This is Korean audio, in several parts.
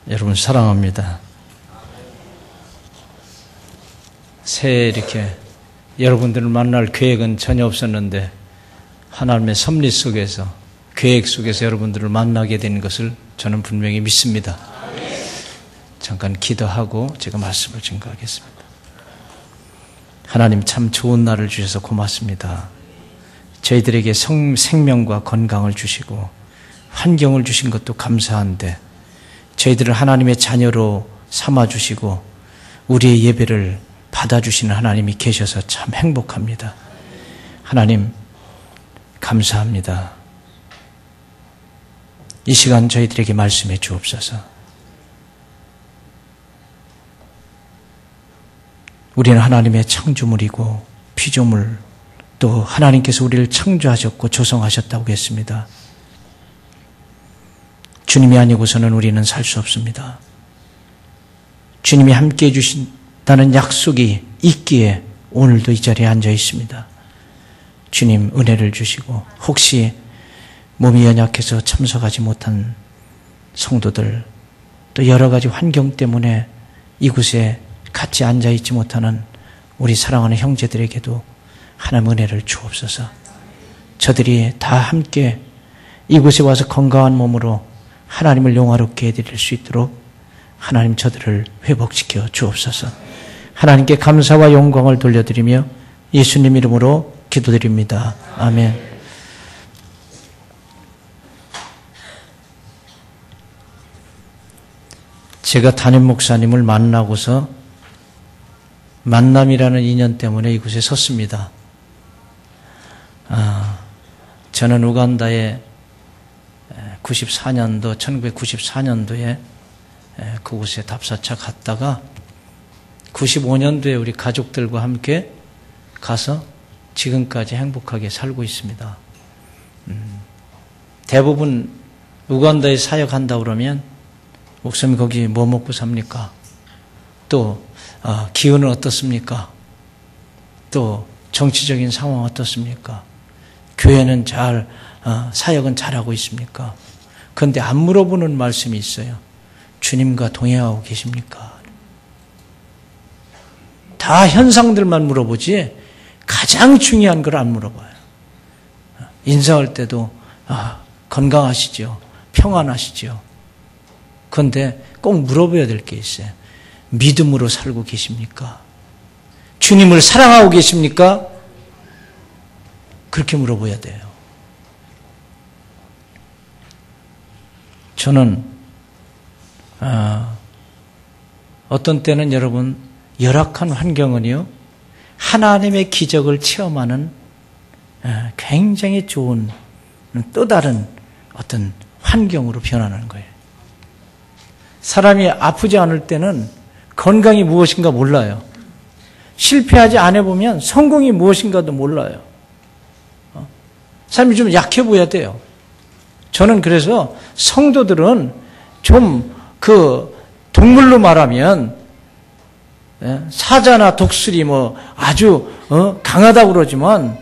여러분 사랑합니다. 새해 이렇게 여러분들을 만날 계획은 전혀 없었는데 하나님의 섭리 속에서 계획 속에서 여러분들을 만나게 된 것을 저는 분명히 믿습니다. 잠깐 기도하고 제가 말씀을 증거하겠습니다. 하나님 참 좋은 날을 주셔서 고맙습니다. 저희들에게 생명과 건강을 주시고 환경을 주신 것도 감사한데 저희들을 하나님의 자녀로 삼아주시고 우리의 예배를 받아주시는 하나님이 계셔서 참 행복합니다. 하나님 감사합니다. 이 시간 저희들에게 말씀해 주옵소서. 우리는 하나님의 창조물이고 피조물, 또 하나님께서 우리를 창조하셨고 조성하셨다고 했습니다. 주님이 아니고서는 우리는 살 수 없습니다. 주님이 함께해 주신다는 약속이 있기에 오늘도 이 자리에 앉아 있습니다. 주님 은혜를 주시고 혹시 몸이 연약해서 참석하지 못한 성도들, 또 여러 가지 환경 때문에 이곳에 같이 앉아 있지 못하는 우리 사랑하는 형제들에게도 하나님 은혜를 주옵소서. 저들이 다 함께 이곳에 와서 건강한 몸으로 하나님을 영화롭게 해드릴 수 있도록 하나님 저들을 회복시켜 주옵소서. 하나님께 감사와 영광을 돌려드리며 예수님 이름으로 기도드립니다. 아멘. 제가 담임 목사님을 만나고서 만남이라는 인연 때문에 이곳에 섰습니다. 저는 우간다에 1994년도에 그곳에 답사차 갔다가 95년도에 우리 가족들과 함께 가서 지금까지 행복하게 살고 있습니다. 대부분 우간다에 사역한다 그러면 목사님 거기 뭐 먹고 삽니까? 또 기후는 어떻습니까? 또 정치적인 상황 어떻습니까? 교회는 사역은 잘하고 있습니까? 그런데 안 물어보는 말씀이 있어요. 주님과 동행하고 계십니까? 다 현상들만 물어보지 가장 중요한 걸 안 물어봐요. 인사할 때도 건강하시죠? 평안하시죠? 그런데 꼭 물어봐야 될 게 있어요. 믿음으로 살고 계십니까? 주님을 사랑하고 계십니까? 그렇게 물어봐야 돼요. 저는 어떤 때는 여러분 열악한 환경은요 하나님의 기적을 체험하는 굉장히 좋은 또 다른 어떤 환경으로 변하는 거예요. 사람이 아프지 않을 때는 건강이 무엇인가 몰라요. 실패하지 않아 보면 성공이 무엇인가도 몰라요. 사람이 좀 약해 보여야 돼요. 저는 그래서 성도들은 좀 동물로 말하면 사자나 독수리 아주 강하다고 그러지만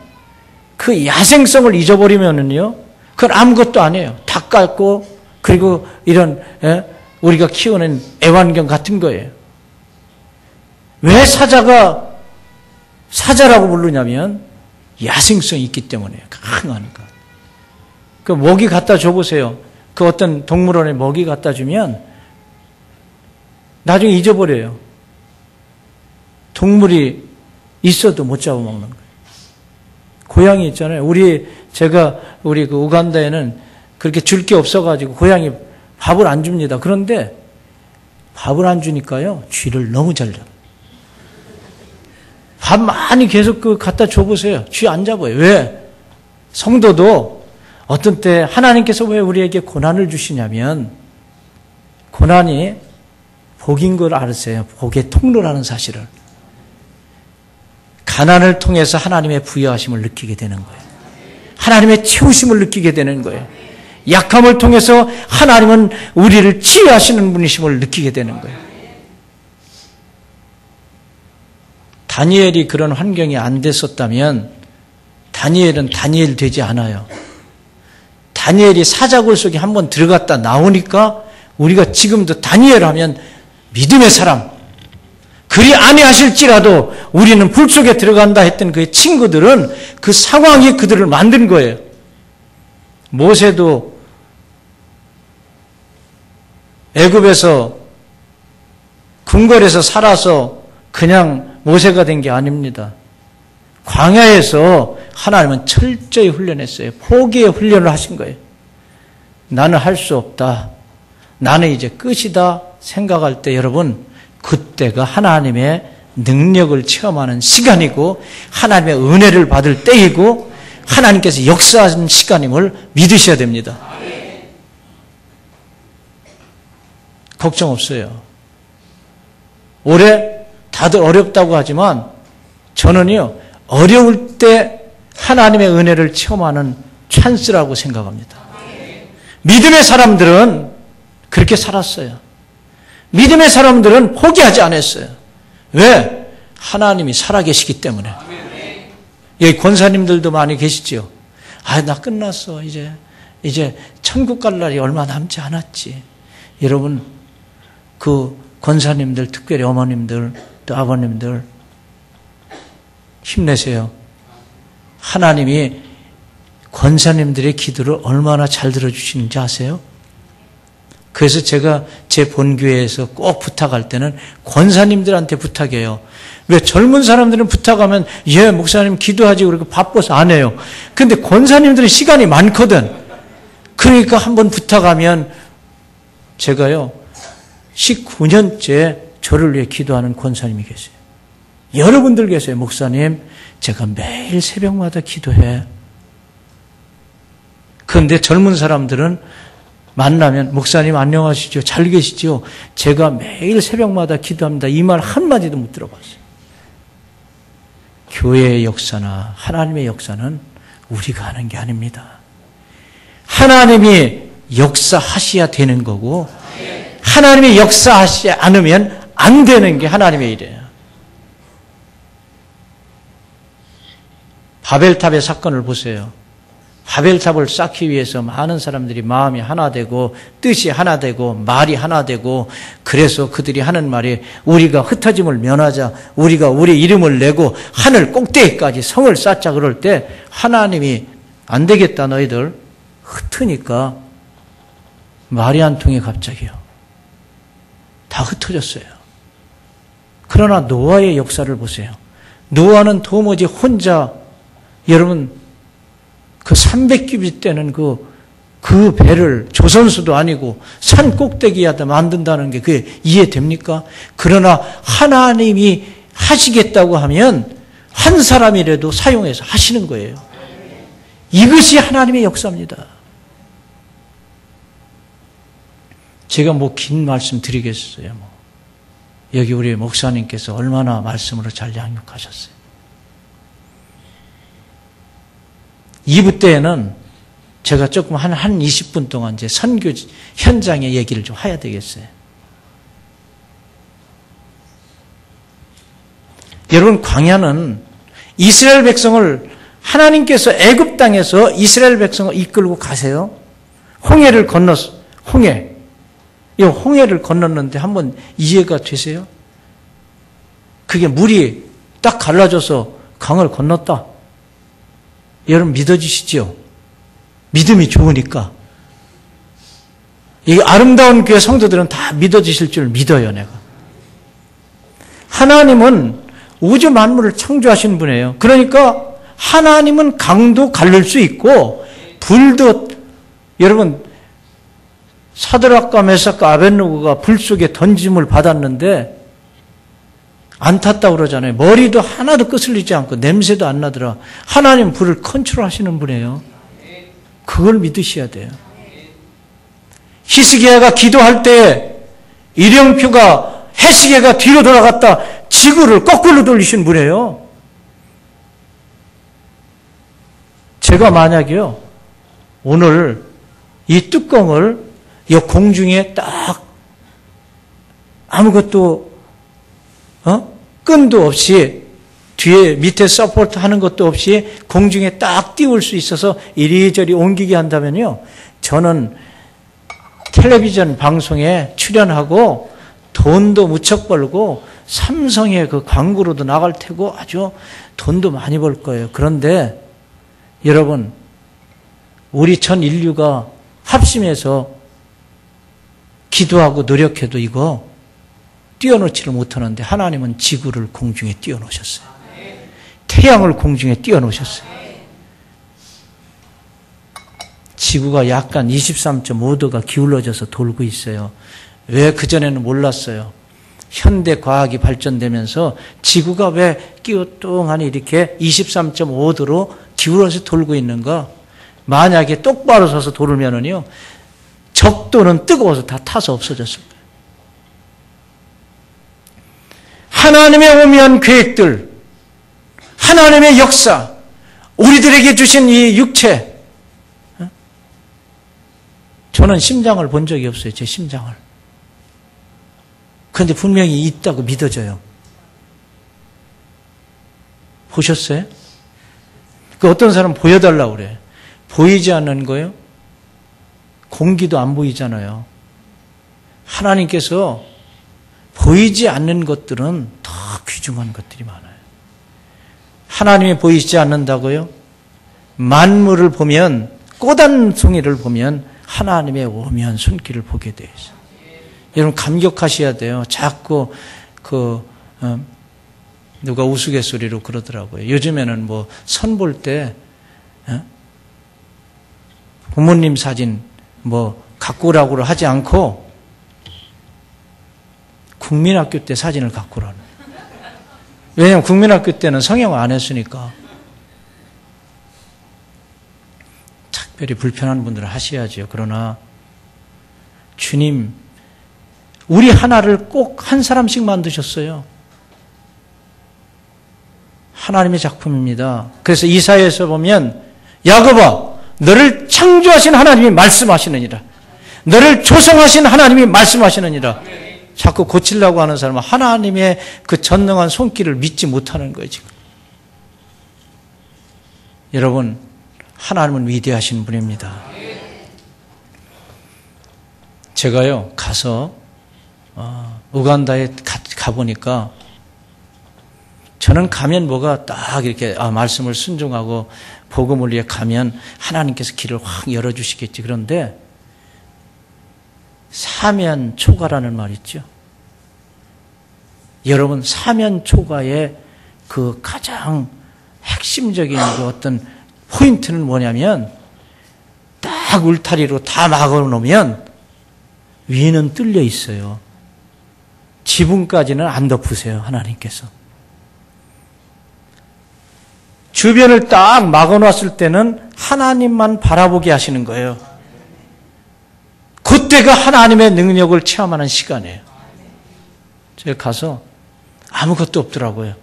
그 야생성을 잊어버리면은요 그건 아무것도 아니에요. 닭 같고 그리고 이런 우리가 키우는 애완견 같은 거예요. 왜 사자가 사자라고 부르냐면 야생성이 있기 때문에 강하니까. 그 먹이 갖다 줘보세요. 그 어떤 동물원에 먹이 갖다 주면 나중에 잊어버려요. 동물이 있어도 못 잡아먹는 거예요. 고양이 있잖아요. 우리 그 우간다에는 그렇게 줄 게 없어가지고 고양이 밥을 안 줍니다. 그런데 밥을 안 주니까요 쥐를 너무 잘 잡아요. 밥 많이 계속 갖다 줘보세요. 쥐 안 잡아요. 왜? 성도도 어떤 때 하나님께서 왜 우리에게 고난을 주시냐면 고난이 복인 걸 알으세요. 복의 통로라는 사실을. 가난을 통해서 하나님의 부여하심을 느끼게 되는 거예요. 하나님의 채우심을 느끼게 되는 거예요. 약함을 통해서 하나님은 우리를 치유하시는 분이심을 느끼게 되는 거예요. 다니엘이 그런 환경이 안 됐었다면 다니엘은 다니엘 되지 않아요. 다니엘이 사자굴 속에 한번 들어갔다 나오니까 우리가 지금도 다니엘하면 믿음의 사람, 그리 아니하실지라도 우리는 불 속에 들어간다 했던 그 친구들은 그 상황이 그들을 만든 거예요. 모세도 애굽에서 궁궐에서 살아서 그냥 모세가 된 게 아닙니다. 광야에서 하나님은 철저히 훈련했어요. 포기의 훈련을 하신 거예요. 나는 할 수 없다. 나는 이제 끝이다 생각할 때 여러분, 그때가 하나님의 능력을 체험하는 시간이고 하나님의 은혜를 받을 때이고 하나님께서 역사하는 시간임을 믿으셔야 됩니다. 걱정 없어요. 올해 다들 어렵다고 하지만 저는요, 어려울 때 하나님의 은혜를 체험하는 찬스라고 생각합니다. 믿음의 사람들은 그렇게 살았어요. 믿음의 사람들은 포기하지 않았어요. 왜? 하나님이 살아계시기 때문에. 여기 권사님들도 많이 계시죠. 나 끝났어. 이제 천국 갈 날이 얼마 남지 않았지. 여러분, 그 권사님들, 특별히 어머님들, 또 아버님들 힘내세요. 하나님이 권사님들의 기도를 얼마나 잘 들어주시는지 아세요? 그래서 제가 제 본교회에서 꼭 부탁할 때는 권사님들한테 부탁해요. 왜 젊은 사람들은 부탁하면 예 목사님 기도하지 그러고 바빠서 안 해요. 근데 권사님들은 시간이 많거든. 그러니까 한번 부탁하면 제가요 19년째 저를 위해 기도하는 권사님이 계세요. 여러분들 계세요. 목사님 제가 매일 새벽마다 기도해. 그런데 젊은 사람들은 만나면 목사님 안녕하시죠? 잘 계시죠? 제가 매일 새벽마다 기도합니다. 이 말 한마디도 못 들어봤어요. 교회의 역사나 하나님의 역사는 우리가 하는 게 아닙니다. 하나님이 역사하셔야 되는 거고 하나님이 역사하시지 않으면 안 되는 게 하나님의 일이에요. 바벨탑의 사건을 보세요. 바벨탑을 쌓기 위해서 많은 사람들이 마음이 하나 되고 뜻이 하나 되고 말이 하나 되고 그래서 그들이 하는 말이 우리가 흩어짐을 면하자 우리가 우리 이름을 내고 하늘 꼭대기까지 성을 쌓자 그럴 때 하나님이 안 되겠다 너희들 흩으니까 말이 안 통해 갑자기요. 다 흩어졌어요. 그러나 노아의 역사를 보세요. 노아는 도무지 혼자 여러분 그 300규빗 되는 그 배를 조선수도 아니고 산 꼭대기에다 만든다는 게 그게 이해됩니까? 그러나 하나님이 하시겠다고 하면 한 사람이라도 사용해서 하시는 거예요. 이것이 하나님의 역사입니다. 제가 긴 말씀 드리겠어요. 여기 우리 목사님께서 얼마나 말씀으로 잘 양육하셨어요. 2부 때에는 제가 조금 한 20분 동안 이제 선교 현장의 얘기를 좀 해야 되겠어요. 여러분, 광야는 이스라엘 백성을 하나님께서 애굽 땅에서 이스라엘 백성을 이끌고 가세요. 홍해를 건넜어. 이 홍해를 건넜는데 한번 이해가 되세요? 그게 물이 딱 갈라져서 강을 건넜다. 여러분 믿어지시죠? 믿음이 좋으니까. 이 아름다운 교회 성도들은 다 믿어지실 줄 믿어요, 내가. 하나님은 우주 만물을 창조하신 분이에요. 그러니까 하나님은 강도 가를 수 있고 불도 여러분 사드락과 메삭과 아벳느고가 불 속에 던짐을 받았는데 안 탔다고 그러잖아요. 머리도 하나도 끄슬리지 않고 냄새도 안 나더라. 하나님 불을 컨트롤하시는 분이에요. 그걸 믿으셔야 돼요. 히스기야가 기도할 때 일령표가 해시계가 뒤로 돌아갔다 지구를 거꾸로 돌리신 분이에요. 제가 만약에요 오늘 이 뚜껑을 이 공중에 딱 아무것도 끈도 없이 뒤에 밑에 서포트 하는 것도 없이 공중에 딱 띄울 수 있어서 이리저리 옮기게 한다면요 저는 텔레비전 방송에 출연하고 돈도 무척 벌고 삼성의 그 광고로도 나갈 테고 아주 돈도 많이 벌 거예요. 그런데 여러분, 우리 전 인류가 합심해서 기도하고 노력해도 이거 띄워놓지를 못하는데 하나님은 지구를 공중에 띄워놓으셨어요. 태양을 공중에 띄워놓으셨어요. 지구가 약간 23.5도가 기울어져서 돌고 있어요. 왜 그전에는 몰랐어요? 현대 과학이 발전되면서 지구가 왜 끼우뚱하니 이렇게 23.5도로 기울어서 돌고 있는가? 만약에 똑바로 서서 돌면은요, 적도는 뜨거워서 다 타서 없어졌을 거예요. 하나님의 오묘한 계획들, 하나님의 역사, 우리들에게 주신 이 육체, 저는 심장을 본 적이 없어요. 제 심장을. 그런데 분명히 있다고 믿어져요. 보셨어요? 그 어떤 사람은 보여달라고 그래. 보이지 않는 거예요? 공기도 안 보이잖아요. 하나님께서 보이지 않는 것들은 더 귀중한 것들이 많아요. 하나님이 보이지 않는다고요? 만물을 보면, 꽃 한 송이를 보면 하나님의 오묘한 손길을 보게 되어 있어요. 여러분 감격하셔야 돼요. 자꾸 누가 우스갯소리로 그러더라고요. 요즘에는 뭐 선 볼 때 부모님 사진 뭐 갖고 오라고 하지 않고 국민학교 때 사진을 갖고 오라는. 왜냐하면 국민학교 때는 성형을 안 했으니까. 특별히 불편한 분들은 하셔야죠. 그러나 주님, 우리 하나를 꼭 한 사람씩 만드셨어요. 하나님의 작품입니다. 그래서 이사야에서 보면 야곱아, 너를 창조하신 하나님이 말씀하시느니라. 너를 조성하신 하나님이 말씀하시느니라. 자꾸 고치려고 하는 사람은 하나님의 그 전능한 손길을 믿지 못하는 거예요, 지금. 여러분, 하나님은 위대하신 분입니다. 제가요, 가서, 우간다에 가보니까 저는 가면 뭐가 딱 이렇게, 말씀을 순종하고 복음을 위해 가면 하나님께서 길을 확 열어주시겠지. 그런데 사면초가라는 말 있죠. 여러분, 사면초가의 그 가장 핵심적인 그 어떤 포인트는 뭐냐면 딱 울타리로 다 막아놓으면 위는 뚫려 있어요. 지붕까지는 안 덮으세요, 하나님께서. 주변을 딱 막아놨을 때는 하나님만 바라보게 하시는 거예요. 그때가 하나님의 능력을 체험하는 시간이에요. 제가 가서 아무것도 없더라고요.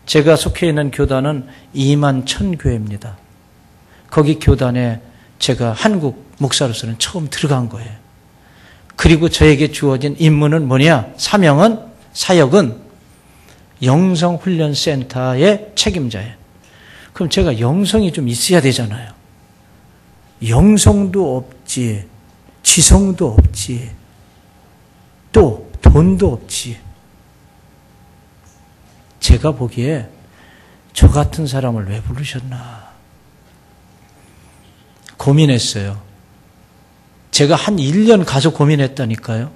제가 속해 있는 교단은 21,000교회입니다. 거기 교단에 제가 한국 목사로서는 처음 들어간 거예요. 그리고 저에게 주어진 임무는 뭐냐? 사역은 영성훈련센터의 책임자예요. 그럼 제가 영성이 좀 있어야 되잖아요. 영성도 없지, 지성도 없지, 또 돈도 없지. 제가 보기에 저 같은 사람을 왜 부르셨나 고민했어요. 제가 한 1년 가서 고민했다니까요.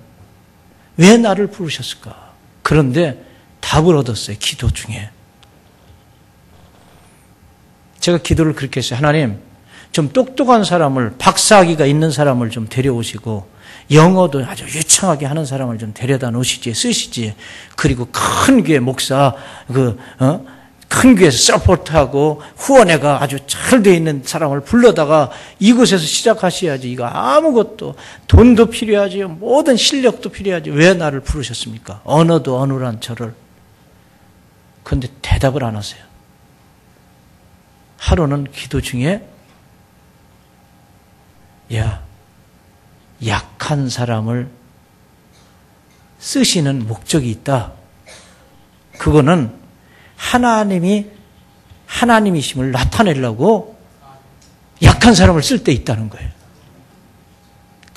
왜 나를 부르셨을까? 그런데 답을 얻었어요. 기도 중에. 제가 기도를 그렇게 했어요. 하나님, 좀 똑똑한 사람을, 박사학위가 있는 사람을 좀 데려오시고 영어도 아주 유창하게 하는 사람을 좀 데려다 놓으시지, 쓰시지. 그리고 큰 교회 목사, 큰 교회에서 서포트하고 후원회가 아주 잘 돼 있는 사람을 불러다가 이곳에서 시작하셔야지. 이거 아무것도, 돈도 필요하지, 모든 실력도 필요하지. 왜 나를 부르셨습니까? 언어도 어눌한 저를. 그런데 대답을 안 하세요. 하루는 기도 중에 약한 사람을 쓰시는 목적이 있다. 그거는 하나님이 하나님이심을 나타내려고 약한 사람을 쓸 때 있다는 거예요.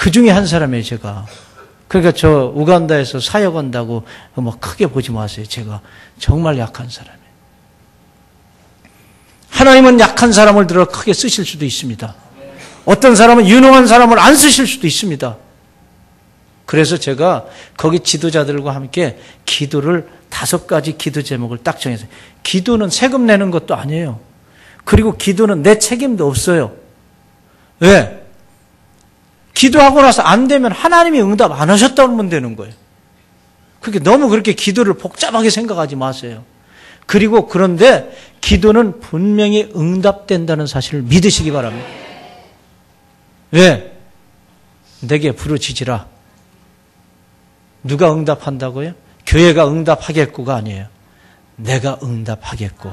그 중에 한 사람이에요, 제가. 그러니까 저 우간다에서 사역 온다고 뭐 크게 보지 마세요. 제가 정말 약한 사람이에요. 하나님은 약한 사람을 들어 크게 쓰실 수도 있습니다. 어떤 사람은 유능한 사람을 안 쓰실 수도 있습니다. 그래서 제가 거기 지도자들과 함께 기도를 5가지 기도 제목을 딱 정했어요. 기도는 세금 내는 것도 아니에요. 그리고 기도는 내 책임도 없어요. 왜? 기도하고 나서 안 되면 하나님이 응답 안 하셨다고 하면 되는 거예요. 너무 그렇게 기도를 복잡하게 생각하지 마세요. 그리고 그런데 기도는 분명히 응답된다는 사실을 믿으시기 바랍니다. 왜? 내게 부르짖으라. 누가 응답한다고요? 교회가 응답하겠고가 아니에요. 내가 응답하겠고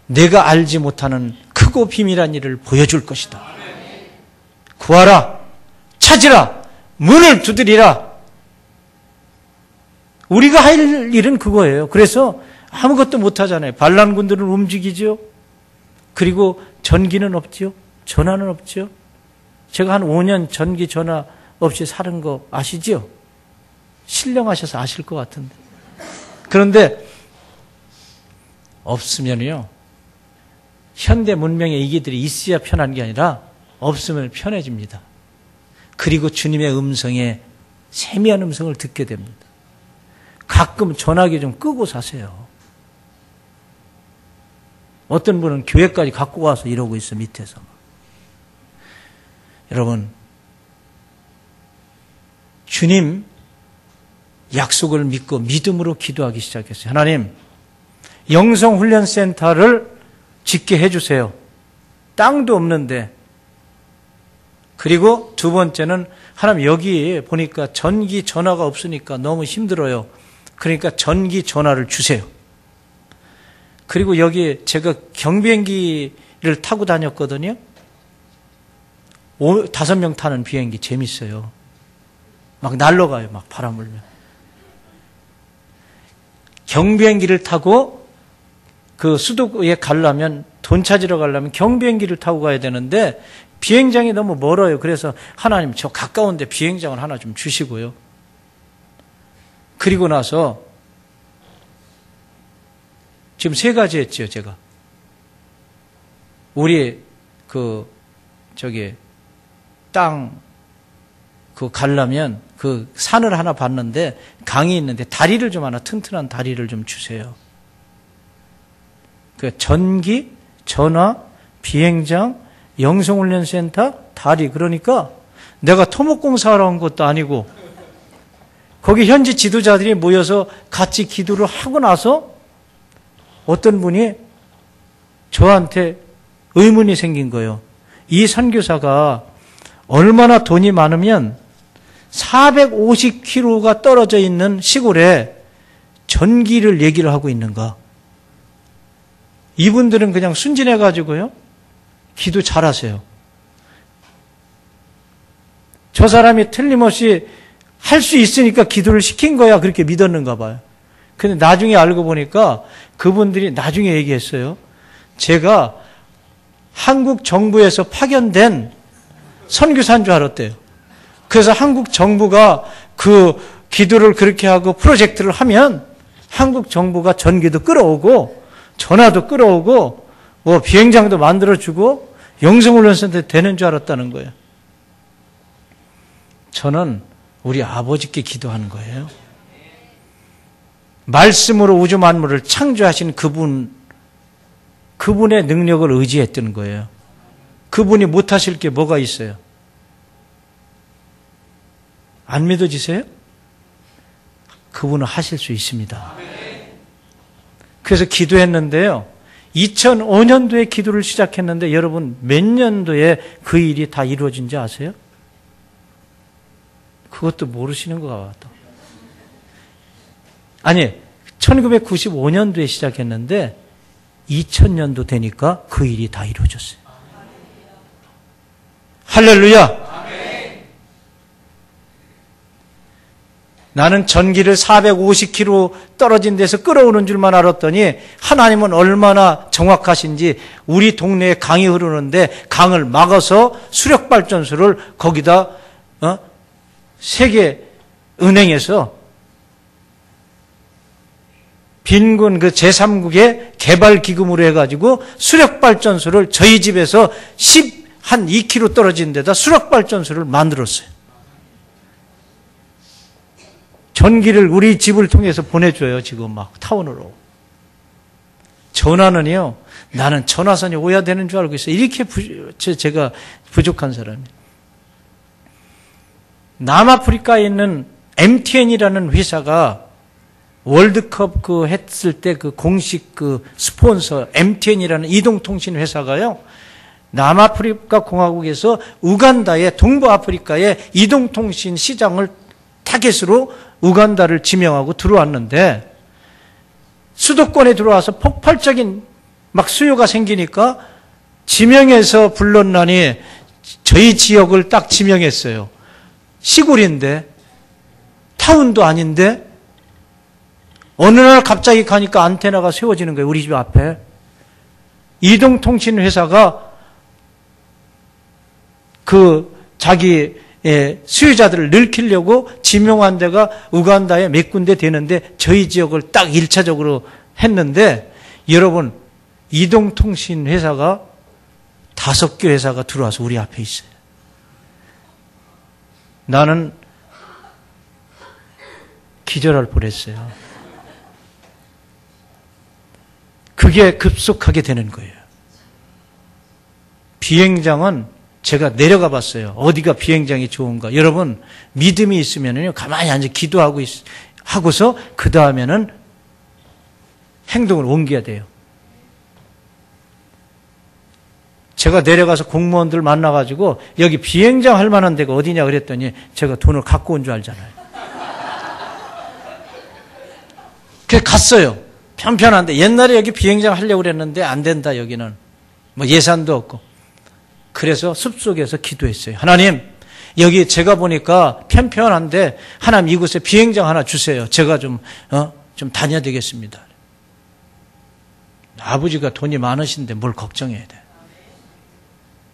내가 알지 못하는 크고 비밀한 일을 보여줄 것이다. 구하라. 찾으라. 문을 두드리라. 우리가 할 일은 그거예요. 그래서 아무것도 못하잖아요. 반란군들은 움직이죠. 그리고 전기는 없죠. 전화는 없죠. 제가 한 5년 전기 전화 없이 사는 거 아시죠? 신령하셔서 아실 것 같은데. 그런데 없으면요. 현대 문명의 이기들이 있어야 편한 게 아니라 없으면 편해집니다. 그리고 주님의 음성에 세미한 음성을 듣게 됩니다. 가끔 전화기 좀 끄고 사세요. 어떤 분은 교회까지 갖고 와서 이러고 있어, 밑에서. 여러분, 주님 약속을 믿고 믿음으로 기도하기 시작했어요. 하나님, 영성훈련센터를 짓게 해주세요. 땅도 없는데. 그리고 두 번째는 하나님 여기 보니까 전기 전화가 없으니까 너무 힘들어요. 그러니까 전기 전화를 주세요. 그리고 여기 제가 경비행기를 타고 다녔거든요. 5명 타는 비행기 재밌어요. 막 날아가요. 막 바람 불면. 경비행기를 타고 그 수도에 가려면 돈 찾으러 가려면 경비행기를 타고 가야 되는데 비행장이 너무 멀어요. 그래서 하나님 저 가까운데 비행장을 하나 좀 주시고요. 그리고 나서 지금 3가지 했죠, 제가. 우리 땅 가려면 산을 하나 봤는데 강이 있는데 다리를 좀 하나 튼튼한 다리를 좀 주세요. 전기, 전화, 비행장, 영성훈련센터, 다리. 그러니까 내가 토목공사하러 온 것도 아니고 거기 현지 지도자들이 모여서 같이 기도를 하고 나서 어떤 분이 저한테 의문이 생긴 거예요. 이 선교사가 얼마나 돈이 많으면 450km가 떨어져 있는 시골에 전기를 얘기를 하고 있는가. 이분들은 그냥 순진해가지고요. 기도 잘하세요. 저 사람이 틀림없이 할 수 있으니까 기도를 시킨 거야. 그렇게 믿었는가 봐요. 근데 나중에 알고 보니까 그분들이 나중에 얘기했어요. 제가 한국 정부에서 파견된 선교사인 줄 알았대요. 그래서 한국 정부가 그 기도를 그렇게 하고 프로젝트를 하면 한국 정부가 전기도 끌어오고 전화도 끌어오고 뭐 비행장도 만들어주고 영성훈련센터 되는 줄 알았다는 거예요. 저는 우리 아버지께 기도하는 거예요. 말씀으로 우주 만물을 창조하신 그분의 능력을 의지했던 거예요. 그분이 못하실 게 뭐가 있어요? 안 믿어지세요? 그분은 하실 수 있습니다. 그래서 기도했는데요. 2005년도에 기도를 시작했는데 여러분 몇 년도에 그 일이 다 이루어진지 아세요? 그것도 모르시는 것 같다. 아니, 1995년도에 시작했는데 2000년도 되니까 그 일이 다 이루어졌어요. 할렐루야! 나는 전기를 450km 떨어진 데서 끌어오는 줄만 알았더니 하나님은 얼마나 정확하신지 우리 동네에 강이 흐르는데 강을 막아서 수력발전소를 거기다 세계은행에서 빈곤 그 제3국의 개발기금으로 해가지고 수력발전소를 저희 집에서 한 2km 떨어진 데다 수력발전소를 만들었어요. 전기를 우리 집을 통해서 보내줘요. 지금 막 타운으로. 전화는요. 나는 전화선이 오야 되는 줄 알고 있어요. 이렇게 제가 부족한 사람이에요. 남아프리카에 있는 MTN이라는 회사가 월드컵 했을 때 공식 스폰서 MTN이라는 이동통신 회사가요. 남아프리카 공화국에서 우간다의 동부아프리카의 이동통신 시장을 타겟으로 우간다를 지명하고 들어왔는데 수도권에 들어와서 폭발적인 막 수요가 생기니까 지명해서 불렀나니 저희 지역을 딱 지명했어요. 시골인데 타운도 아닌데 어느 날 갑자기 가니까 안테나가 세워지는 거예요. 우리 집 앞에. 이동통신 회사가 자기 수요자들을 늘리려고 지명한 데가 우간다에 몇 군데 되는데 저희 지역을 딱 1차적으로 했는데 여러분 이동통신 회사가 5개 회사가 들어와서 우리 앞에 있어요. 나는 기절할 뻔했어요. 그게 급속하게 되는 거예요. 비행장은 제가 내려가 봤어요. 어디가 비행장이 좋은가. 여러분 믿음이 있으면요 가만히 앉아 기도하고 하고서 그 다음에는 행동을 옮겨야 돼요. 제가 내려가서 공무원들 만나가지고 여기 비행장 할 만한 데가 어디냐 그랬더니 제가 돈을 갖고 온 줄 알잖아요. 그래서 갔어요. 편편한데 옛날에 여기 비행장 하려고 그랬는데 안 된다 여기는. 뭐 예산도 없고. 그래서 숲속에서 기도했어요. 하나님 여기 제가 보니까 편편한데 하나님 이곳에 비행장 하나 주세요. 제가 좀 다녀야 되겠습니다. 아버지가 돈이 많으신데 뭘 걱정해야 돼.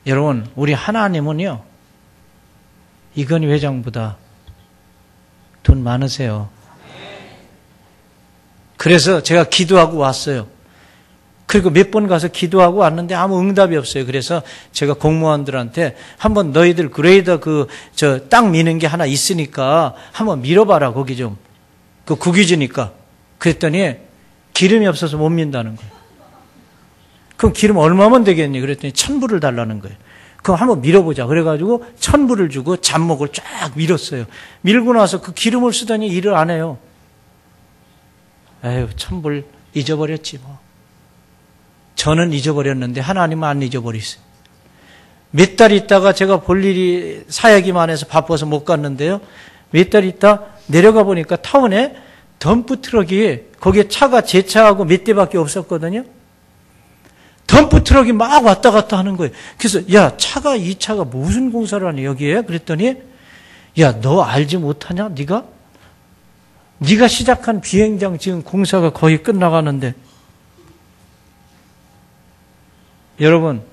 여러분 우리 하나님은요 이건희 회장보다 돈 많으세요. 그래서 제가 기도하고 왔어요. 그리고 몇 번 가서 기도하고 왔는데 아무 응답이 없어요. 그래서 제가 공무원들한테 한번 너희들 그레이더 땅 미는 게 하나 있으니까 한번 밀어봐라. 거기 좀. 국유지니까. 그랬더니 기름이 없어서 못 민다는 거예요. 그럼 기름 얼마면 되겠니? 그랬더니 1,000불을 달라는 거예요. 그럼 한번 밀어보자. 그래가지고 1,000불을 주고 잡목을 쫙 밀었어요. 밀고 나서 그 기름을 쓰더니 일을 안 해요. 에휴, 1,000불 잊어버렸지 뭐. 저는 잊어버렸는데 하나님은 안 잊어버리세요. 몇 달 있다가 제가 볼 일이 사역이만 해서 바빠서 못 갔는데요. 몇 달 있다 내려가 보니까 타운에 덤프 트럭이 거기에 차가 제 차하고 몇 대밖에 없었거든요. 덤프 트럭이 막 왔다 갔다 하는 거예요. 그래서 야 이 차가 무슨 공사를 하니 여기에? 그랬더니 야 너 알지 못하냐? 네가 시작한 비행장 지금 공사가 거의 끝나가는데. 여러분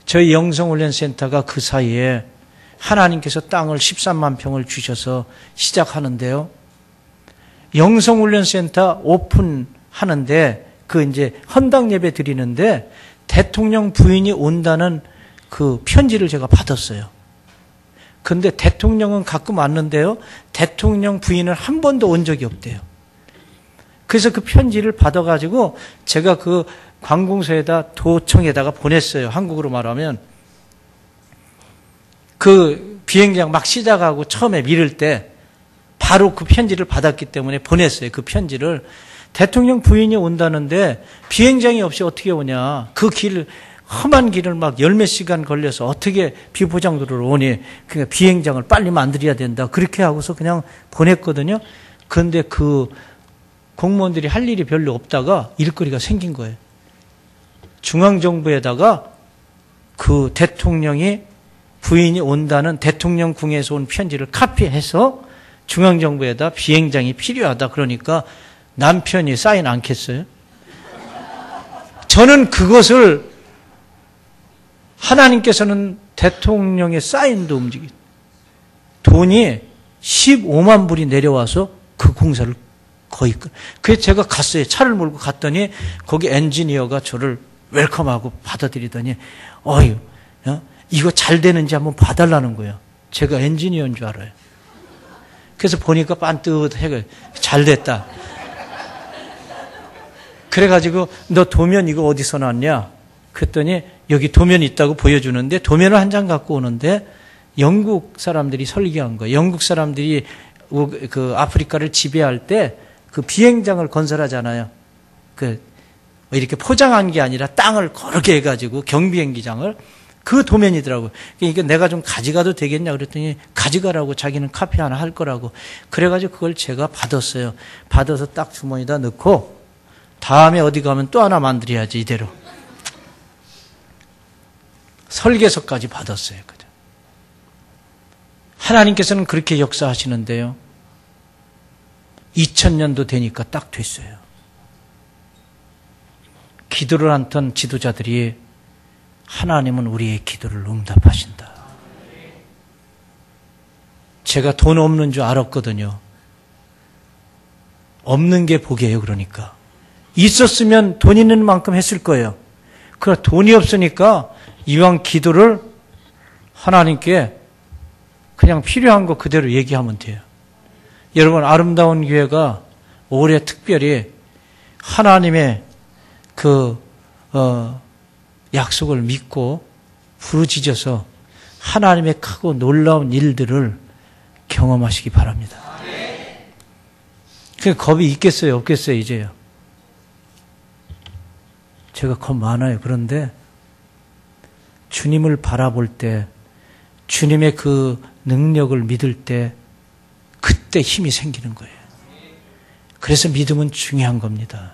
저희 영성훈련센터가 그 사이에 하나님께서 땅을 13만 평을 주셔서 시작하는데요. 영성훈련센터 오픈하는데 이제 헌당 예배 드리는데 대통령 부인이 온다는 그 편지를 제가 받았어요. 근데 대통령은 가끔 왔는데요. 대통령 부인은 한 번도 온 적이 없대요. 그래서 그 편지를 받아가지고 제가 그 관공서에다 도청에다가 보냈어요. 한국으로 말하면. 그 비행장 막 시작하고 처음에 미룰 때 바로 그 편지를 받았기 때문에 보냈어요. 그 편지를. 대통령 부인이 온다는데 비행장이 없이 어떻게 오냐. 그 험한 길을 막 열몇 시간 걸려서 어떻게 비포장도로를 오니. 그러니까 비행장을 빨리 만들어야 된다. 그렇게 하고서 그냥 보냈거든요. 그런데 그 공무원들이 할 일이 별로 없다가 일거리가 생긴 거예요. 중앙정부에다가 그 대통령이 부인이 온다는 대통령궁에서 온 편지를 카피해서 중앙정부에다 비행장이 필요하다. 그러니까 남편이 사인 않겠어요? 저는 그것을 하나님께서는 대통령의 사인도 돈이 15만 불이 내려와서 그 공사를 거의 그래서 제가 갔어요. 차를 몰고 갔더니 거기 엔지니어가 저를 웰컴하고 받아들이더니 어휴 이거 잘 되는지 한번 봐달라는 거예요. 제가 엔지니어인 줄 알아요. 그래서 보니까 반듯해요. 잘 됐다. 그래가지고 너 도면 이거 어디서 났냐? 그랬더니 여기 도면이 있다고 보여주는데 도면을 한 장 갖고 오는데 영국 사람들이 설계한 거예요. 영국 사람들이 그 아프리카를 지배할 때 그 비행장을 건설하잖아요. 이렇게 포장한 게 아니라 땅을 거르게 해가지고 경비행기장을 그 도면이더라고요. 그러니까 내가 좀 가져가도 되겠냐 그랬더니 가져가라고 자기는 카페 하나 할 거라고. 그래가지고 그걸 제가 받았어요. 받아서 딱 주머니에다 넣고 다음에 어디 가면 또 하나 만들어야지 이대로. 설계서까지 받았어요. 하나님께서는 그렇게 역사하시는데요. 2000년도 되니까 딱 됐어요. 기도를 않던 지도자들이 하나님은 우리의 기도를 응답하신다. 제가 돈 없는 줄 알았거든요. 없는 게 복이에요. 그러니까. 있었으면 돈 있는 만큼 했을 거예요. 그러나 돈이 없으니까 이왕 기도를 하나님께 그냥 필요한 거 그대로 얘기하면 돼요. 여러분, 아름다운 교회가 올해 특별히 하나님의 약속을 믿고 부르짖어서 하나님의 크고 놀라운 일들을 경험하시기 바랍니다. 그 겁이 있겠어요? 없겠어요? 이제요? 제가 겁 많아요. 그런데 주님을 바라볼 때, 주님의 그 능력을 믿을 때 그때 힘이 생기는 거예요. 그래서 믿음은 중요한 겁니다.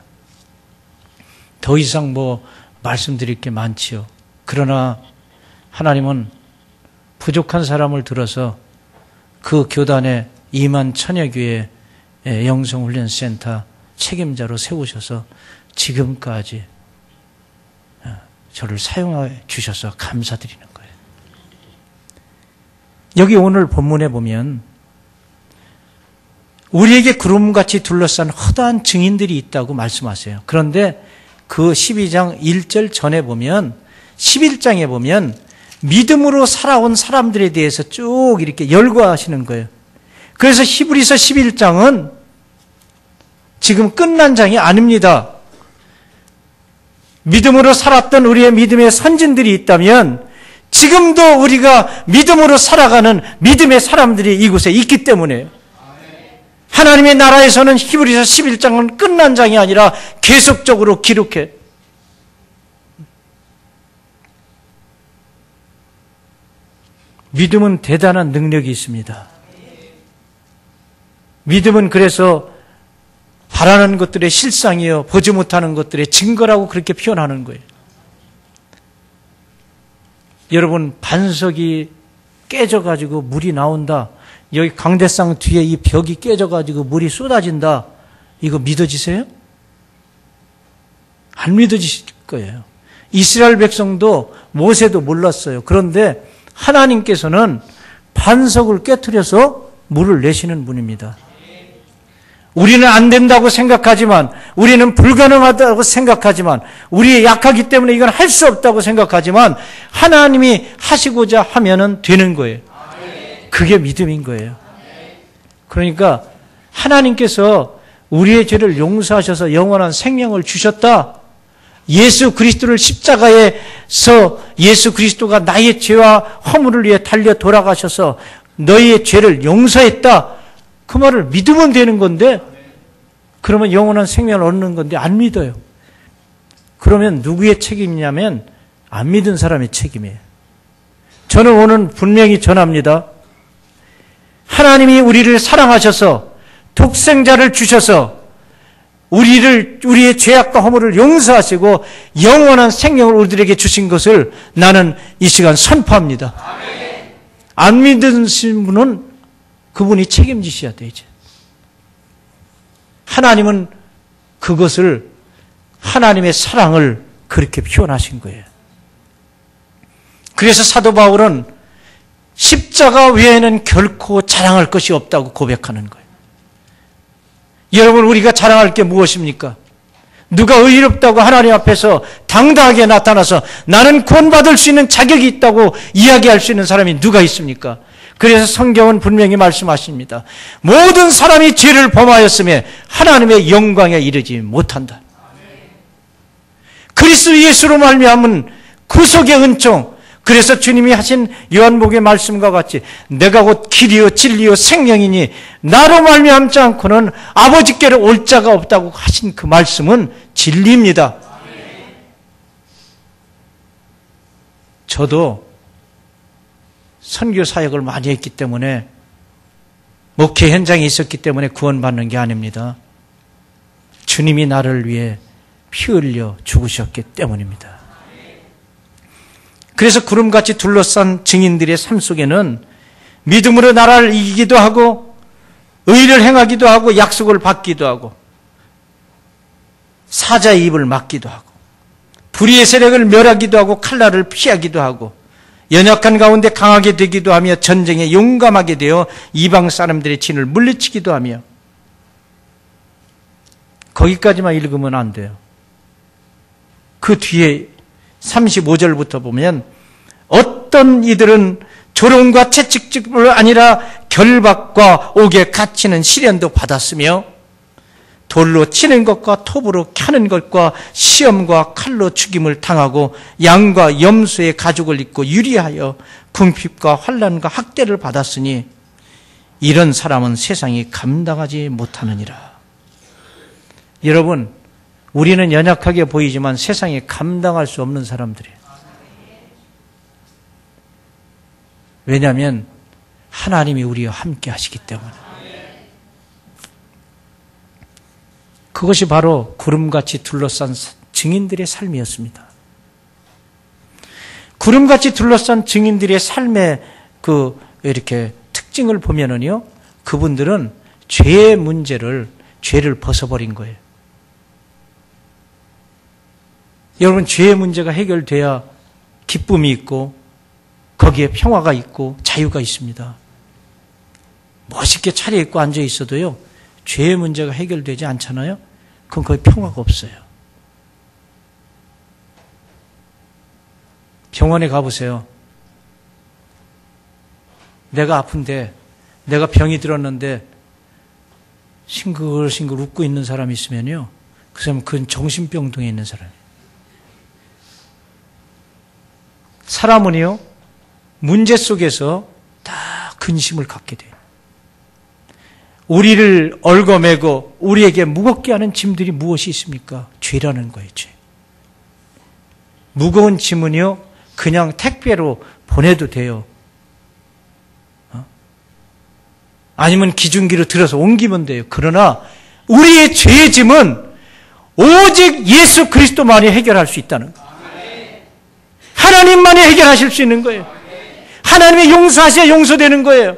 더 이상 말씀드릴 게 많지요. 그러나 하나님은 부족한 사람을 들어서 그 교단에 2만 천여 교회 영성훈련센터 책임자로 세우셔서 지금까지 저를 사용해 주셔서 감사드리는 거예요. 여기 오늘 본문에 보면 우리에게 구름같이 둘러싼 허다한 증인들이 있다고 말씀하세요. 그런데 그 12장 1절 전에 보면 11장에 보면 믿음으로 살아온 사람들에 대해서 쭉 이렇게 열거하시는 거예요. 그래서 히브리서 11장은 지금 끝난 장이 아닙니다. 믿음으로 살았던 우리의 믿음의 선진들이 있다면 지금도 우리가 믿음으로 살아가는 믿음의 사람들이 이곳에 있기 때문에 하나님의 나라에서는 히브리서 11장은 끝난 장이 아니라 계속적으로 기록해. 믿음은 대단한 능력이 있습니다. 믿음은 그래서 바라는 것들의 실상이요, 보지 못하는 것들의 증거라고 그렇게 표현하는 거예요. 여러분, 반석이 깨져가지고 물이 나온다. 여기 강대상 뒤에 이 벽이 깨져가지고 물이 쏟아진다. 이거 믿어지세요? 안 믿어지실 거예요. 이스라엘 백성도 모세도 몰랐어요. 그런데 하나님께서는 반석을 깨트려서 물을 내시는 분입니다. 우리는 안 된다고 생각하지만, 우리는 불가능하다고 생각하지만, 우리 약하기 때문에 이건 할 수 없다고 생각하지만 하나님이 하시고자 하면은 되는 거예요. 그게 믿음인 거예요. 그러니까 하나님께서 우리의 죄를 용서하셔서 영원한 생명을 주셨다. 예수 그리스도를 십자가에서 예수 그리스도가 나의 죄와 허물을 위해 달려 돌아가셔서 너희의 죄를 용서했다. 그 말을 믿으면 되는 건데, 그러면 영원한 생명을 얻는 건데 안 믿어요. 그러면 누구의 책임이냐면 안 믿은 사람의 책임이에요. 저는 오늘 분명히 전합니다. 하나님이 우리를 사랑하셔서 독생자를 주셔서 우리의 죄악과 허물을 용서하시고 영원한 생명을 우리들에게 주신 것을 나는 이 시간 선포합니다. 안 믿으신 분은 그분이 책임지셔야 돼요. 이제. 하나님은 그것을, 하나님의 사랑을 그렇게 표현하신 거예요. 그래서 사도 바울은 십자가 외에는 결코 자랑할 것이 없다고 고백하는 거예요. 여러분, 우리가 자랑할 게 무엇입니까? 누가 의롭다고 하나님 앞에서 당당하게 나타나서 나는 구원받을 수 있는 자격이 있다고 이야기할 수 있는 사람이 누가 있습니까? 그래서 성경은 분명히 말씀하십니다. 모든 사람이 죄를 범하였으며 하나님의 영광에 이르지 못한다. 그리스도 예수로 말미암은 구속의 은총, 그래서 주님이 하신 요한복음의 말씀과 같이 내가 곧 길이요 진리요 생명이니 나로 말미암지 않고는 아버지께로 올 자가 없다고 하신 그 말씀은 진리입니다. 저도 선교 사역을 많이 했기 때문에, 목회 현장에 있었기 때문에 구원받는 게 아닙니다. 주님이 나를 위해 피 흘려 죽으셨기 때문입니다. 그래서 구름같이 둘러싼 증인들의 삶 속에는 믿음으로 나라를 이기기도 하고 의를 행하기도 하고 약속을 받기도 하고 사자의 입을 막기도 하고 불의의 세력을 멸하기도 하고 칼날을 피하기도 하고 연약한 가운데 강하게 되기도 하며 전쟁에 용감하게 되어 이방 사람들의 진을 물리치기도 하며, 거기까지만 읽으면 안 돼요. 그 뒤에 35절부터 보면 어떤 이들은 조롱과 채찍뿐 아니라 결박과 옥에 갇히는 시련도 받았으며 돌로 치는 것과 톱으로 켜는 것과 시험과 칼로 죽임을 당하고 양과 염소의 가죽을 입고 유리하여 궁핍과 환난과 학대를 받았으니 이런 사람은 세상이 감당하지 못하느니라. 여러분, 우리는 연약하게 보이지만 세상에 감당할 수 없는 사람들이에요. 왜냐하면 하나님이 우리와 함께 하시기 때문에. 그것이 바로 구름같이 둘러싼 증인들의 삶이었습니다. 구름같이 둘러싼 증인들의 삶의 이렇게 특징을 보면은요, 그분들은 죄를 벗어버린 거예요. 여러분, 죄의 문제가 해결돼야 기쁨이 있고 거기에 평화가 있고 자유가 있습니다. 멋있게 차려입고 앉아 있어도요, 죄의 문제가 해결되지 않잖아요. 그럼 거기 평화가 없어요. 병원에 가보세요. 내가 아픈데, 내가 병이 들었는데 싱글싱글 웃고 있는 사람이 있으면요, 그 사람은 그건 정신병동에 있는 사람이에요. 사람은요, 문제 속에서 다 근심을 갖게 돼요. 우리를 얽어매고 우리에게 무겁게 하는 짐들이 무엇이 있습니까? 죄라는 거예요, 죄. 무거운 짐은요, 그냥 택배로 보내도 돼요. 아니면 기중기로 들어서 옮기면 돼요. 그러나 우리의 죄의 짐은 오직 예수 그리스도만이 해결할 수 있다는 거예요. 하나님만이 해결하실 수 있는 거예요. 하나님이 용서하셔야 용서되는 거예요.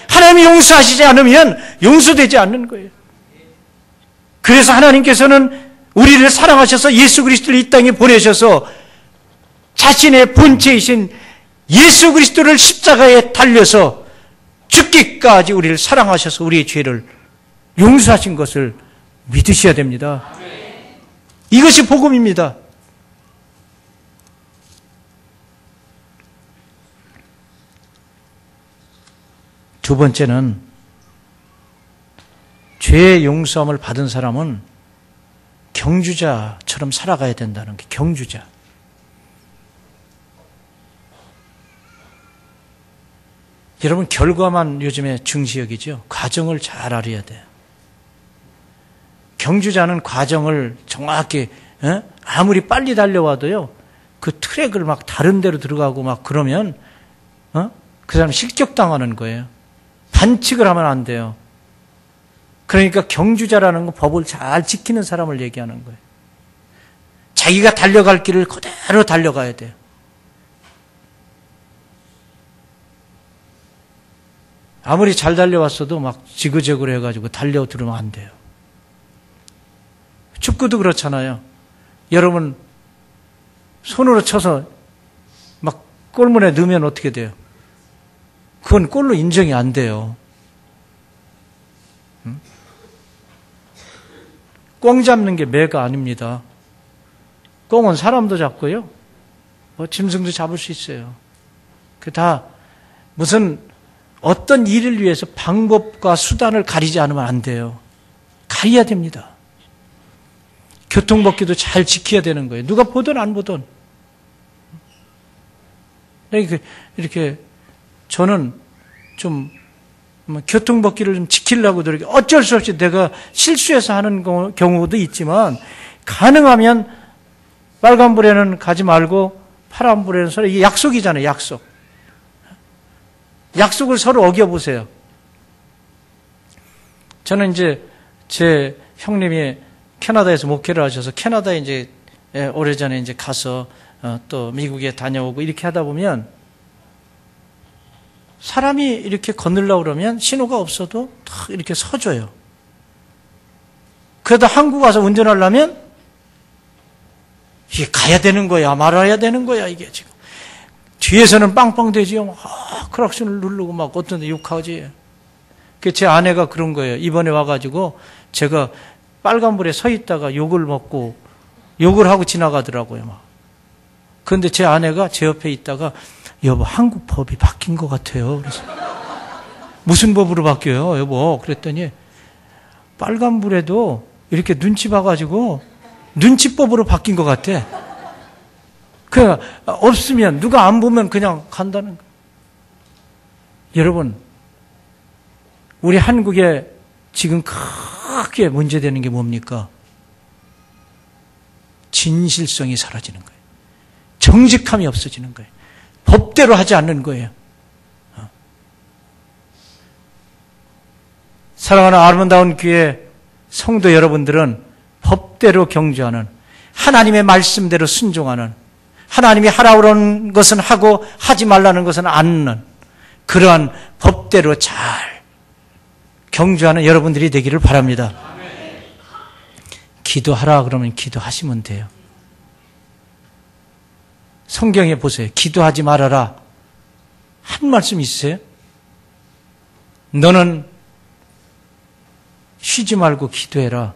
하나님이 용서하시지 않으면 용서되지 않는 거예요. 그래서 하나님께서는 우리를 사랑하셔서 예수 그리스도를 이 땅에 보내셔서 자신의 본체이신 예수 그리스도를 십자가에 달려서 죽기까지 우리를 사랑하셔서 우리의 죄를 용서하신 것을 믿으셔야 됩니다. 이것이 복음입니다. 두 번째는, 죄의 용서함을 받은 사람은 경주자처럼 살아가야 된다는 게, 경주자. 여러분, 결과만 요즘에 중시 여기죠. 과정을 잘 알아야 돼요. 경주자는 과정을 정확히, 아무리 빨리 달려와도요, 그 트랙을 막 다른 데로 들어가고 막 그러면, 그 사람 실격당하는 거예요. 반칙을 하면 안 돼요. 그러니까 경주자라는 건 법을 잘 지키는 사람을 얘기하는 거예요. 자기가 달려갈 길을 그대로 달려가야 돼요. 아무리 잘 달려왔어도 막 지그재그로 해가지고 달려들으면 안 돼요. 축구도 그렇잖아요. 여러분, 손으로 쳐서 막 골문에 넣으면 어떻게 돼요? 그건 골로 인정이 안 돼요. 꽁 잡는 게 매가 아닙니다. 꽁은 사람도 잡고요. 짐승도 잡을 수 있어요. 그 다 무슨 어떤 일을 위해서 방법과 수단을 가리지 않으면 안 돼요. 가려야 됩니다. 교통법규도 잘 지켜야 되는 거예요. 누가 보든 안 보든. 이렇게 저는 좀 교통법규를 좀 지키려고 노력해. 어쩔 수 없이 내가 실수해서 하는 경우도 있지만 가능하면 빨간불에는 가지 말고 파란불에는 서로 이게 약속이잖아요. 약속을 서로 어겨보세요. 저는 이제 제 형님이 캐나다에서 목회를 하셔서 캐나다에 이제 오래전에 이제 가서 또 미국에 다녀오고 이렇게 하다 보면 사람이 이렇게 건너려고 그러면 신호가 없어도 탁 이렇게 서줘요. 그러다 한국 와서 운전하려면 이게 가야 되는 거야, 말아야 되는 거야, 이게 지금. 뒤에서는 빵빵대지요. 크락션을 누르고 막 어떤 데 욕하지. 제 아내가 그런 거예요. 이번에 와가지고 제가 빨간불에 서 있다가 욕을 먹고 욕을 하고 지나가더라고요. 막. 그런데 제 아내가 제 옆에 있다가 여보, 한국 법이 바뀐 것 같아요. 그래서 무슨 법으로 바뀌어요, 여보? 그랬더니 빨간불에도 이렇게 눈치 봐가지고 눈치법으로 바뀐 것 같아. 그러니까 없으면 누가 안 보면 그냥 간다는 거예요. 여러분, 우리 한국에 지금 크게 문제되는 게 뭡니까? 진실성이 사라지는 거예요. 정직함이 없어지는 거예요. 법대로 하지 않는 거예요. 사랑하는 아름다운 교회 성도 여러분들은 법대로 경주하는, 하나님의 말씀대로 순종하는, 하나님이 하라고 그러는 것은 하고 하지 말라는 것은 않는 그러한 법대로 잘 경주하는 여러분들이 되기를 바랍니다. 기도하라 그러면 기도하시면 돼요. 성경에 보세요. 기도하지 말아라. 한 말씀 있어요? 너는 쉬지 말고 기도해라.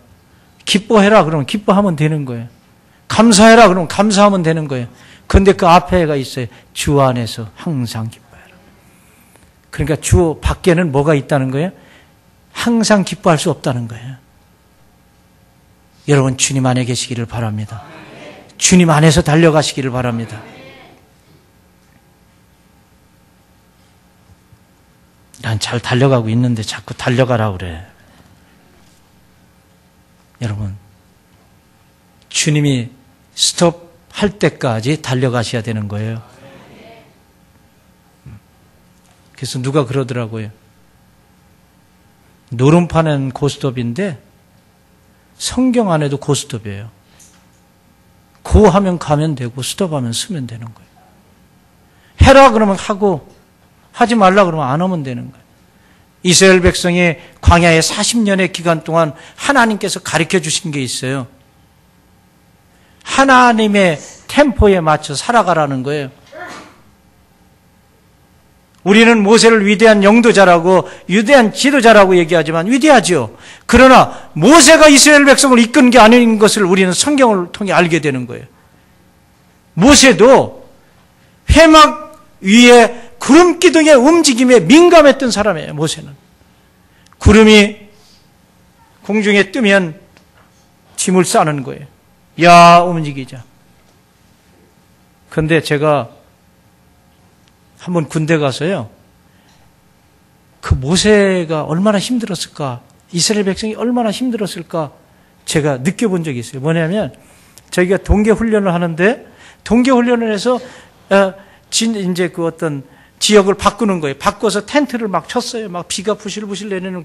기뻐해라 그러면 기뻐하면 되는 거예요. 감사해라 그러면 감사하면 되는 거예요. 그런데 그 앞에가 있어요. 주 안에서 항상 기뻐해라. 그러니까 주 밖에는 뭐가 있다는 거예요? 항상 기뻐할 수 없다는 거예요. 여러분, 주님 안에 계시기를 바랍니다. 주님 안에서 달려가시기를 바랍니다. 난 잘 달려가고 있는데 자꾸 달려가라 그래. 여러분, 주님이 스톱할 때까지 달려가셔야 되는 거예요. 그래서 누가 그러더라고요. 노름판은 고스톱인데 성경 안에도 고스톱이에요. 고 하면 가면 되고 스톱하면 쓰면 되는 거예요. 해라 그러면 하고 하지 말라 그러면 안 하면 되는 거예요. 이스라엘 백성이 광야에 40년의 기간 동안 하나님께서 가르쳐 주신 게 있어요. 하나님의 템포에 맞춰 살아가라는 거예요. 우리는 모세를 위대한 영도자라고 위대한 지도자라고 얘기하지만 위대하죠. 그러나 모세가 이스라엘 백성을 이끈 게 아닌 것을 우리는 성경을 통해 알게 되는 거예요. 모세도 회막 위에 구름 기둥의 움직임에 민감했던 사람이에요. 모세는. 구름이 공중에 뜨면 짐을 싸는 거예요. 야, 움직이자. 그런데 제가 한번 군대 가서요, 그 모세가 얼마나 힘들었을까, 이스라엘 백성이 얼마나 힘들었을까 제가 느껴본 적이 있어요. 뭐냐면 저희가 동계 훈련을 하는데 동계 훈련을 해서 이제 그 어떤 지역을 바꾸는 거예요. 바꿔서 텐트를 막 쳤어요. 막 비가 부실부실 내리는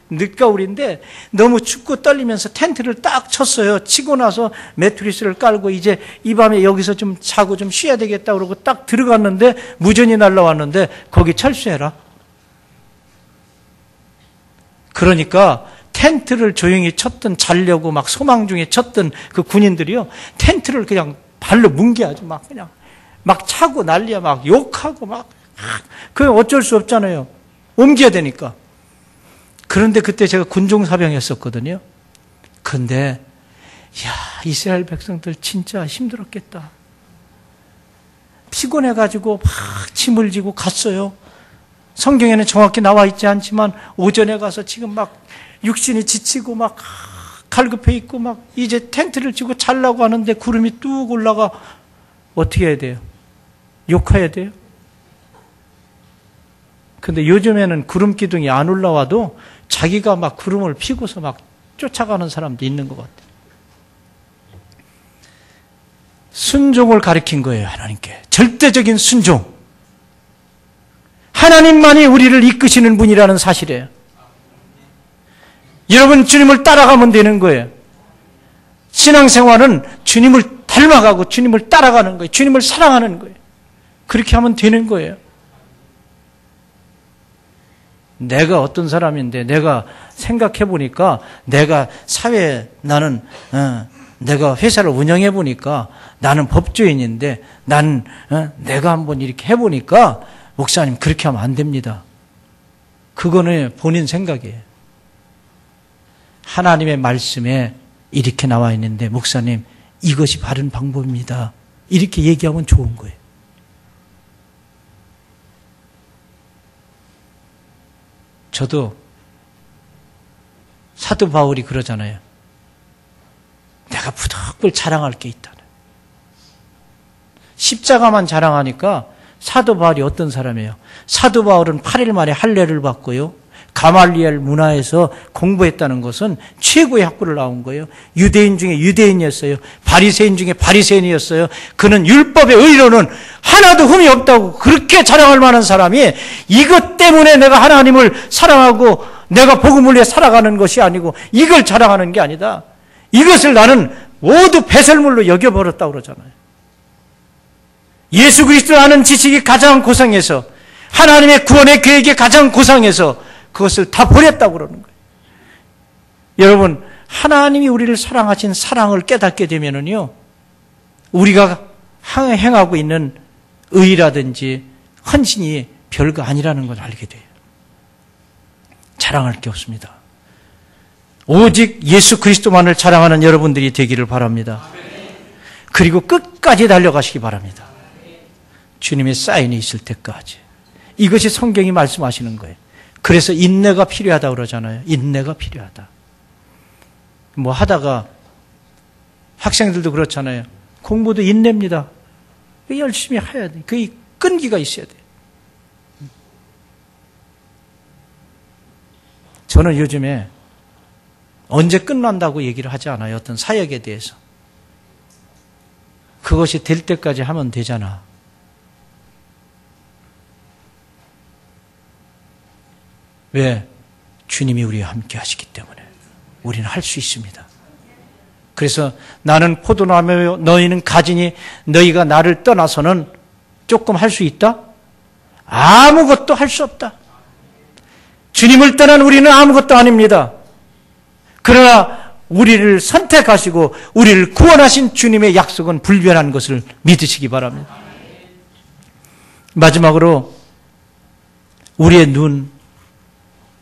늦가을인데 너무 춥고 떨리면서 텐트를 딱 쳤어요. 치고 나서 매트리스를 깔고 이제 이 밤에 여기서 좀 자고 좀 쉬어야 되겠다 그러고 딱 들어갔는데 무전이 날라왔는데 거기 철수해라. 그러니까 텐트를 조용히 쳤던, 자려고 막 소망 중에 쳤던 그 군인들이요, 텐트를 그냥 발로 뭉개야죠. 막 그냥 막 차고 난리야. 막 욕하고 막 그게 어쩔 수 없잖아요. 옮겨야 되니까. 그런데 그때 제가 군종사병이었었거든요. 그런데 이스라엘 백성들 진짜 힘들었겠다. 피곤해가지고 막 짐을 지고 갔어요. 성경에는 정확히 나와 있지 않지만 오전에 가서 지금 막 육신이 지치고 막 갈급해 있고 막 이제 텐트를 치고 자려고 하는데 구름이 뚝 올라가. 어떻게 해야 돼요? 욕해야 돼요? 근데 요즘에는 구름 기둥이 안 올라와도 자기가 막 구름을 피고서 막 쫓아가는 사람도 있는 것 같아요. 순종을 가리킨 거예요, 하나님께. 절대적인 순종. 하나님만이 우리를 이끄시는 분이라는 사실이에요. 여러분, 주님을 따라가면 되는 거예요. 신앙생활은 주님을 닮아가고 주님을 따라가는 거예요. 주님을 사랑하는 거예요. 그렇게 하면 되는 거예요. 내가 어떤 사람인데 내가 생각해 보니까 내가 나는 내가 회사를 운영해 보니까 나는 법조인인데 나는 내가 한번 이렇게 해 보니까 목사님 그렇게 하면 안 됩니다. 그거는 본인 생각이에요. 하나님의 말씀에 이렇게 나와 있는데 목사님 이것이 바른 방법입니다. 이렇게 얘기하면 좋은 거예요. 저도 사도 바울이 그러잖아요. 내가 부득불 자랑할 게 있다. 십자가만 자랑하니까 사도 바울이 어떤 사람이에요? 사도 바울은 8일 만에 할례를 받고요. 가말리엘 문화에서 공부했다는 것은 최고의 학부를 나온 거예요. 유대인 중에 유대인이었어요. 바리새인 중에 바리새인이었어요. 그는 율법의 의로는 하나도 흠이 없다고 그렇게 자랑할 만한 사람이 이것 때문에 내가 하나님을 사랑하고 내가 복음을 위해 살아가는 것이 아니고 이걸 자랑하는 게 아니다. 이것을 나는 모두 배설물로 여겨버렸다고 그러잖아요. 예수 그리스도를 아는 지식이 가장 고상해서 하나님의 구원의 계획이 가장 고상해서 그것을 다 버렸다고 그러는 거예요. 여러분, 하나님이 우리를 사랑하신 사랑을 깨닫게 되면은요, 우리가 행하고 있는 의라든지 헌신이 별거 아니라는 걸 알게 돼요. 자랑할 게 없습니다. 오직 예수 그리스도만을 자랑하는 여러분들이 되기를 바랍니다. 그리고 끝까지 달려가시기 바랍니다. 주님의 사인이 있을 때까지. 이것이 성경이 말씀하시는 거예요. 그래서 인내가 필요하다고 그러잖아요. 인내가 필요하다. 뭐 하다가 학생들도 그렇잖아요. 공부도 인내입니다. 열심히 해야 돼. 그 끈기가 있어야 돼. 저는 요즘에 언제 끝난다고 얘기를 하지 않아요. 어떤 사역에 대해서. 그것이 될 때까지 하면 되잖아. 왜? 주님이 우리와 함께 하시기 때문에 우리는 할 수 있습니다. 그래서 나는 포도나무요 너희는 가지니 너희가 나를 떠나서는 조금 할 수 있다? 아무것도 할 수 없다. 주님을 떠난 우리는 아무것도 아닙니다. 그러나 우리를 선택하시고 우리를 구원하신 주님의 약속은 불변한 것을 믿으시기 바랍니다. 마지막으로 우리의 눈,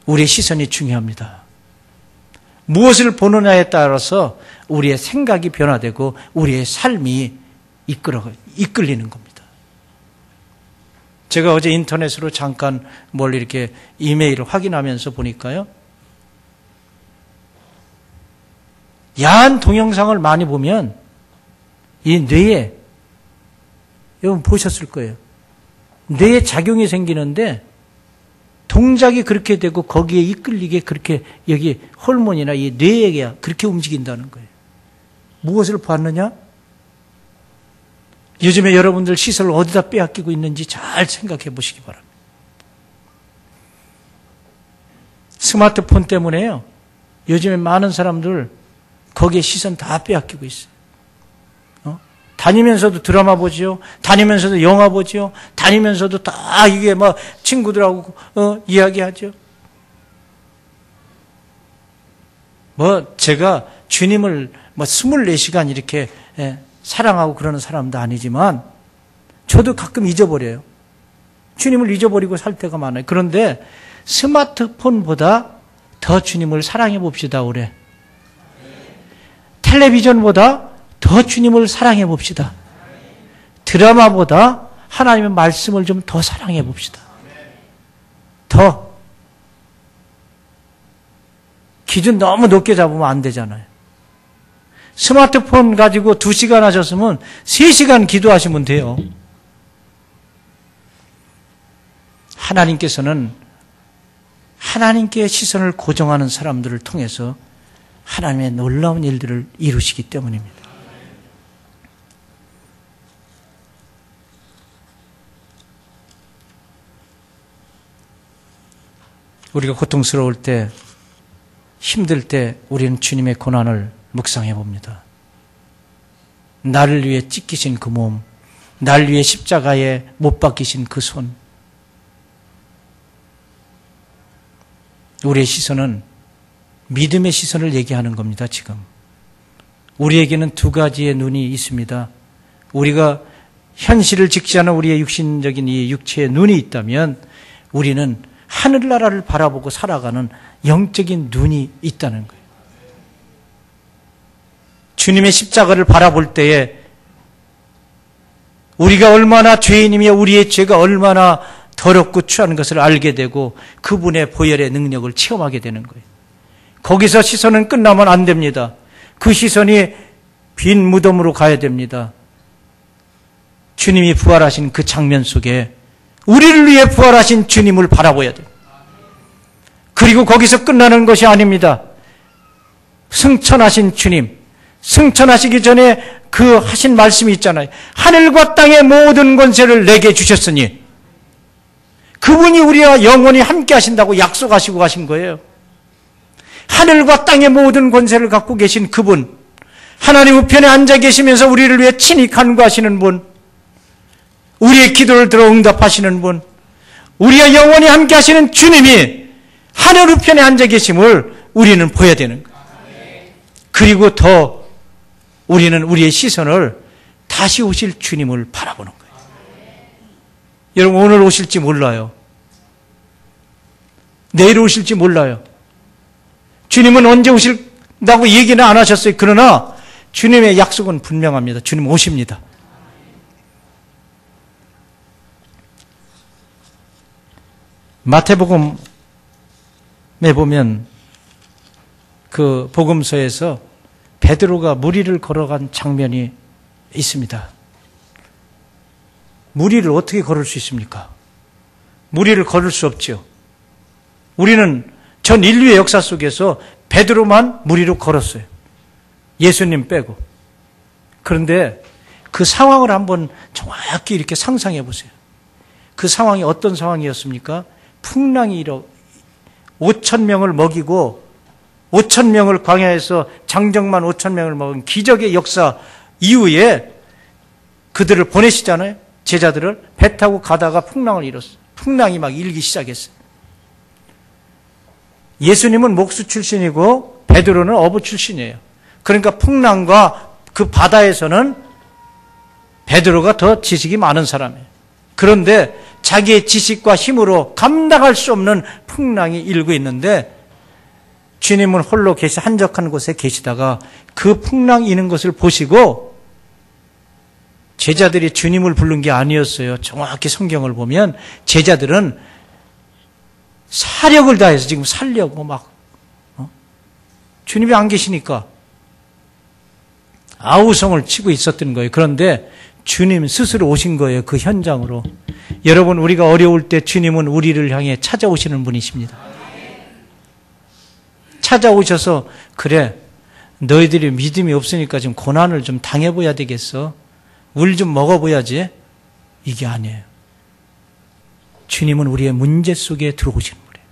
우리의 시선이 중요합니다. 무엇을 보느냐에 따라서 우리의 생각이 변화되고 우리의 삶이 이끌리는 겁니다. 제가 어제 인터넷으로 잠깐 뭘 이렇게 이메일을 확인하면서 보니까요. 야한 동영상을 많이 보면 이 뇌에, 여러분 보셨을 거예요. 뇌에 작용이 생기는데 동작이 그렇게 되고 거기에 이끌리게 그렇게 여기 호르몬이나 이 뇌가 그렇게 움직인다는 거예요. 무엇을 봤느냐? 요즘에 여러분들 시설을 어디다 빼앗기고 있는지 잘 생각해 보시기 바랍니다. 스마트폰 때문에요. 요즘에 많은 사람들 거기에 시선 다 빼앗기고 있어요. 다니면서도 드라마 보지요. 다니면서도 영화 보지요. 다니면서도 다 이게 막 친구들하고 이야기하죠. 제가 주님을 24시간 이렇게 사랑하고 그러는 사람도 아니지만 저도 가끔 잊어버려요. 주님을 잊어버리고 살 때가 많아요. 그런데 스마트폰보다 더 주님을 사랑해 봅시다, 올해. 텔레비전보다 더 주님을 사랑해 봅시다. 드라마보다 하나님의 말씀을 좀 더 사랑해 봅시다. 더. 기준 너무 높게 잡으면 안 되잖아요. 스마트폰 가지고 2시간 하셨으면 3시간 기도하시면 돼요. 하나님께서는 하나님께 시선을 고정하는 사람들을 통해서 하나님의 놀라운 일들을 이루시기 때문입니다. 우리가 고통스러울 때, 힘들 때 우리는 주님의 고난을 묵상해 봅니다. 나를 위해 찢기신 그 몸, 나를 위해 십자가에 못 박히신 그 손. 우리의 시선은 믿음의 시선을 얘기하는 겁니다, 지금. 우리에게는 2가지의 눈이 있습니다. 우리가 현실을 직시하는 우리의 육신적인 이 육체의 눈이 있다면 우리는 하늘나라를 바라보고 살아가는 영적인 눈이 있다는 거예요. 주님의 십자가를 바라볼 때에 우리가 얼마나 죄인이며 우리의 죄가 얼마나 더럽고 추한 것을 알게 되고 그분의 보혈의 능력을 체험하게 되는 거예요. 거기서 시선은 끝나면 안 됩니다. 그 시선이 빈 무덤으로 가야 됩니다. 주님이 부활하신 그 장면 속에 우리를 위해 부활하신 주님을 바라봐야 돼요. 그리고 거기서 끝나는 것이 아닙니다. 승천하신 주님, 승천하시기 전에 그 하신 말씀이 있잖아요. 하늘과 땅의 모든 권세를 내게 주셨으니 그분이 우리와 영원히 함께 하신다고 약속하시고 가신 거예요. 하늘과 땅의 모든 권세를 갖고 계신 그분, 하나님 우편에 앉아 계시면서 우리를 위해 친히 간구하시는 분, 우리의 기도를 들어 응답하시는 분, 우리와 영원히 함께 하시는 주님이 하늘 우편에 앉아 계심을 우리는 보여야 되는 거예요. 그리고 더 우리는 우리의 시선을 다시 오실 주님을 바라보는 거예요. 여러분, 오늘 오실지 몰라요. 내일 오실지 몰라요. 주님은 언제 오신다고 얘기는 안 하셨어요. 그러나 주님의 약속은 분명합니다. 주님 오십니다. 마태복음에 보면 그 복음서에서 베드로가 물 위를 걸어간 장면이 있습니다. 물 위를 어떻게 걸을 수 있습니까? 물 위를 걸을 수 없죠. 우리는 전 인류의 역사 속에서 베드로만 물 위로 걸었어요. 예수님 빼고. 그런데 그 상황을 한번 정확히 이렇게 상상해 보세요. 그 상황이 어떤 상황이었습니까? 풍랑이 5,000명을 먹이고 5,000명을 광야에서 장정만 5,000명을 먹은 기적의 역사 이후에 그들을 보내시잖아요. 제자들을 배 타고 가다가 풍랑을 일었어요. 풍랑이 막 일기 시작했어요. 예수님은 목수 출신이고 베드로는 어부 출신이에요. 그러니까 풍랑과 그 바다에서는 베드로가 더 지식이 많은 사람이에요. 그런데 자기의 지식과 힘으로 감당할 수 없는 풍랑이 일고 있는데 주님은 홀로 한적한 곳에 계시다가 그 풍랑이 이는 것을 보시고 제자들이 주님을 부른 게 아니었어요. 정확히 성경을 보면 제자들은 사력을 다해서 지금 살려고 막 주님이 안 계시니까 아우성을 치고 있었던 거예요. 그런데 주님 스스로 오신 거예요. 그 현장으로. 여러분, 우리가 어려울 때 주님은 우리를 향해 찾아오시는 분이십니다. 찾아오셔서 그래, 너희들이 믿음이 없으니까 좀 고난을 좀 당해봐야 되겠어. 물 좀 먹어봐야지. 이게 아니에요. 주님은 우리의 문제 속에 들어오시는 거예요.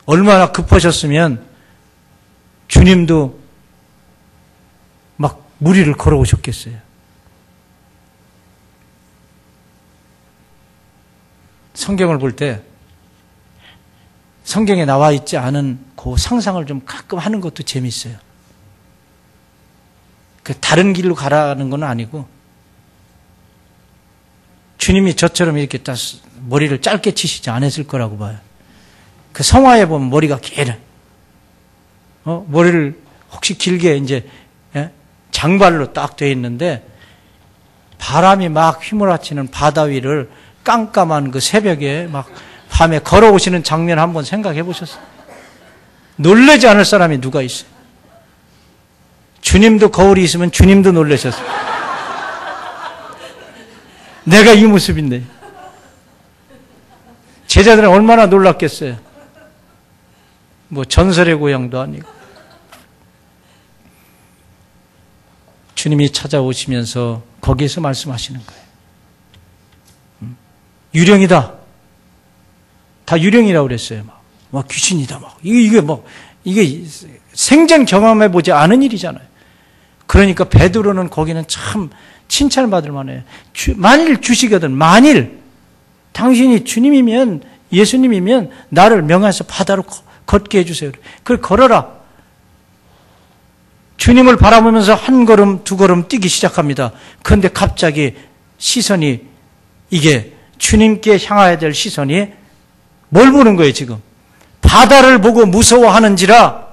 얼마나 급하셨으면 주님도 막 물 위를 걸어오셨겠어요. 성경을 볼 때 성경에 나와 있지 않은 그 상상을 좀 가끔 하는 것도 재밌어요. 그 다른 길로 가라는 건 아니고 주님이 저처럼 이렇게 딱 머리를 짧게 치시지 않았을 거라고 봐요. 그 성화에 보면 머리가 길어. 머리를 혹시 길게 이제 장발로 딱 돼 있는데 바람이 막 휘몰아치는 바다 위를 깜깜한 그 새벽에 막 밤에 걸어오시는 장면 한번 생각해 보셨어요? 놀라지 않을 사람이 누가 있어요? 주님도 거울이 있으면 주님도 놀라셨어요. 내가 이 모습인데. 제자들은 얼마나 놀랐겠어요. 뭐 전설의 고향도 아니고. 주님이 찾아오시면서 거기에서 말씀하시는 거예요. 유령이다. 다 유령이라고 그랬어요. 막 귀신이다. 이게 생전 경험해 보지 않은 일이잖아요. 그러니까 베드로는 거기는 참 칭찬을 받을 만해요. 만일 주시거든, 만일 당신이 주님이면, 예수님이면 나를 명하셔서 바다로 걷게 해주세요. 그걸 걸어라. 주님을 바라보면서 한 걸음, 두 걸음 뛰기 시작합니다. 그런데 갑자기 시선이, 이게 주님께 향해야 될 시선이 뭘 보는 거예요, 지금? 바다를 보고 무서워하는지라.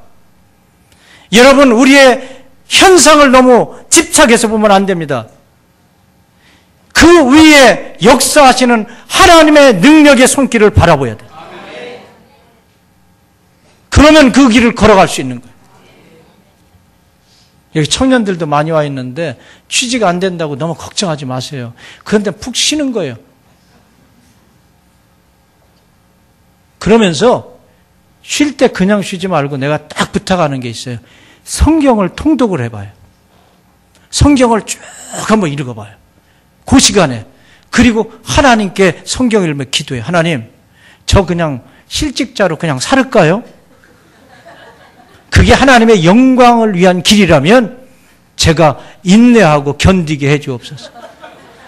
여러분, 우리의 현상을 너무 집착해서 보면 안 됩니다. 그 위에 역사하시는 하나님의 능력의 손길을 바라봐야 돼요. 그러면 그 길을 걸어갈 수 있는 거예요. 여기 청년들도 많이 와 있는데 취지가 안 된다고 너무 걱정하지 마세요. 그런데 푹 쉬는 거예요. 그러면서 쉴 때 그냥 쉬지 말고 내가 딱 부탁하는 게 있어요. 성경을 통독을 해봐요. 성경을 쭉 한번 읽어봐요. 그 시간에. 그리고 하나님께 성경 읽으면 기도해요. 하나님, 저 그냥 실직자로 그냥 살을까요? 그게 하나님의 영광을 위한 길이라면 제가 인내하고 견디게 해 주옵소서.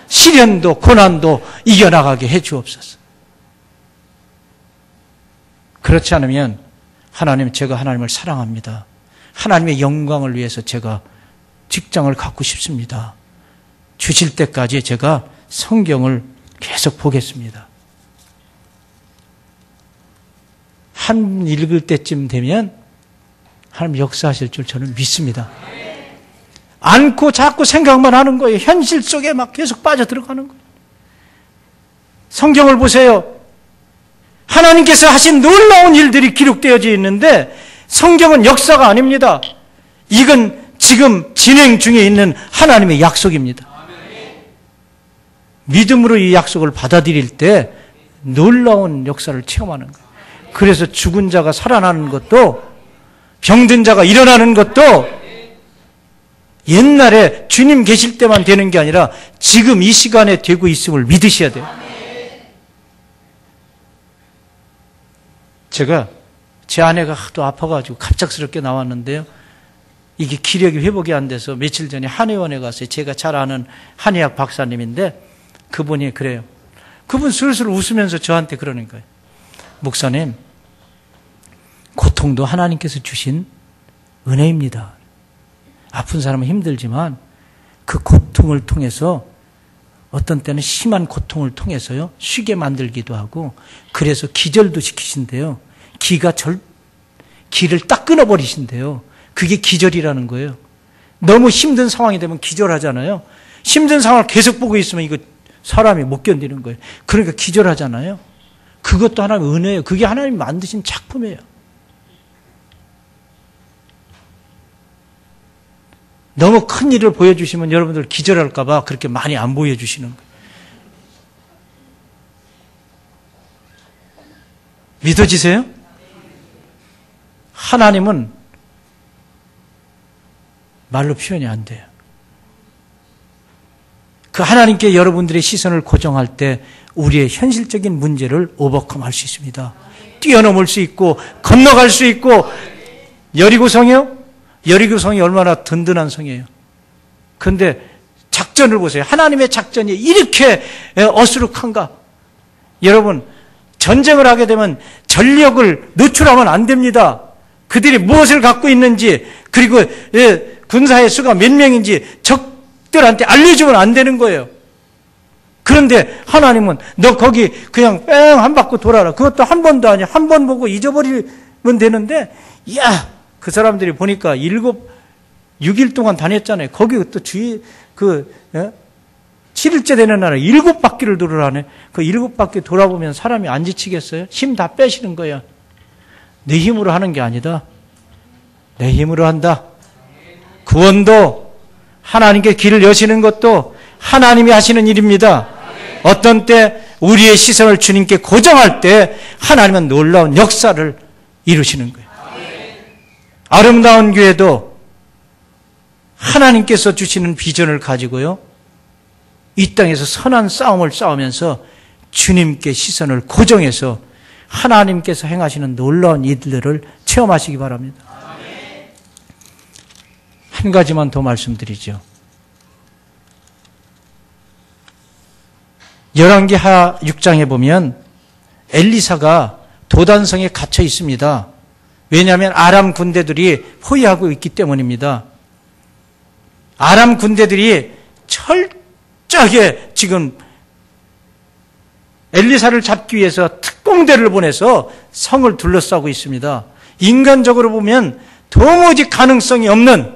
시련도 고난도 이겨나가게 해 주옵소서. 그렇지 않으면 하나님, 제가 하나님을 사랑합니다. 하나님의 영광을 위해서 제가 직장을 갖고 싶습니다. 주실 때까지 제가 성경을 계속 보겠습니다. 한 읽을 때쯤 되면 하나님 역사하실 줄 저는 믿습니다. 않고 자꾸 생각만 하는 거예요. 현실 속에 막 계속 빠져들어가는 거예요. 성경을 보세요. 하나님께서 하신 놀라운 일들이 기록되어져 있는데 성경은 역사가 아닙니다. 이건 지금 진행 중에 있는 하나님의 약속입니다. 믿음으로 이 약속을 받아들일 때 놀라운 역사를 체험하는 거예요. 그래서 죽은 자가 살아나는 것도, 병든 자가 일어나는 것도 옛날에 주님 계실 때만 되는 게 아니라 지금 이 시간에 되고 있음을 믿으셔야 돼요. 제가 제 아내가 하도 아파가지고 갑작스럽게 나왔는데요. 이게 기력이 회복이 안 돼서 며칠 전에 한의원에 갔어요. 제가 잘 아는 한의학 박사님인데 그분이 그래요. 그분 슬슬 웃으면서 저한테 그러는 거예요. 목사님, 고통도 하나님께서 주신 은혜입니다. 아픈 사람은 힘들지만 그 고통을 통해서 어떤 때는 심한 고통을 통해서요 쉬게 만들기도 하고 그래서 기절도 시키신대요. 기를 딱 끊어버리신대요. 그게 기절이라는 거예요. 너무 힘든 상황이 되면 기절하잖아요. 힘든 상황을 계속 보고 있으면 이거 사람이 못 견디는 거예요. 그러니까 기절하잖아요. 그것도 하나님의 은혜예요. 그게 하나님이 만드신 작품이에요. 너무 큰 일을 보여주시면 여러분들 기절할까 봐 그렇게 많이 안 보여주시는 거예요. 믿어지세요? 하나님은 말로 표현이 안 돼요. 그 하나님께 여러분들의 시선을 고정할 때 우리의 현실적인 문제를 오버컴할 수 있습니다. 뛰어넘을 수 있고 건너갈 수 있고. 여리고성이요? 여리고성이 얼마나 든든한 성이에요. 그런데 작전을 보세요. 하나님의 작전이 이렇게 어수룩한가? 여러분, 전쟁을 하게 되면 전력을 노출하면 안 됩니다. 그들이 무엇을 갖고 있는지, 그리고 군사의 수가 몇 명인지 적들한테 알려주면 안 되는 거예요. 그런데 하나님은 너 거기 그냥 뺑 한 바퀴 돌아라. 그것도 한 번도 아니야. 한 번 보고 잊어버리면 되는데, 야, 그 사람들이 보니까 6일 동안 다녔잖아요. 거기 또 7일째 되는 날에 7바퀴를 돌으라네. 그 7바퀴 돌아보면 사람이 안 지치겠어요? 힘 다 빼시는 거야. 내 힘으로 하는 게 아니다. 내 힘으로 한다. 구원도 하나님께 길을 여시는 것도 하나님이 하시는 일입니다. 어떤 때 우리의 시선을 주님께 고정할 때 하나님은 놀라운 역사를 이루시는 거예요. 아름다운 교회도 하나님께서 주시는 비전을 가지고요, 이 땅에서 선한 싸움을 싸우면서 주님께 시선을 고정해서 하나님께서 행하시는 놀라운 일들을 체험하시기 바랍니다. 한 가지만 더 말씀드리죠. 열왕기하 6장에 보면 엘리사가 도단성에 갇혀 있습니다. 왜냐하면 아람 군대들이 포위하고 있기 때문입니다. 아람 군대들이 철저하게 지금 엘리사를 잡기 위해서 특공대를 보내서 성을 둘러싸고 있습니다. 인간적으로 보면 도무지 가능성이 없는,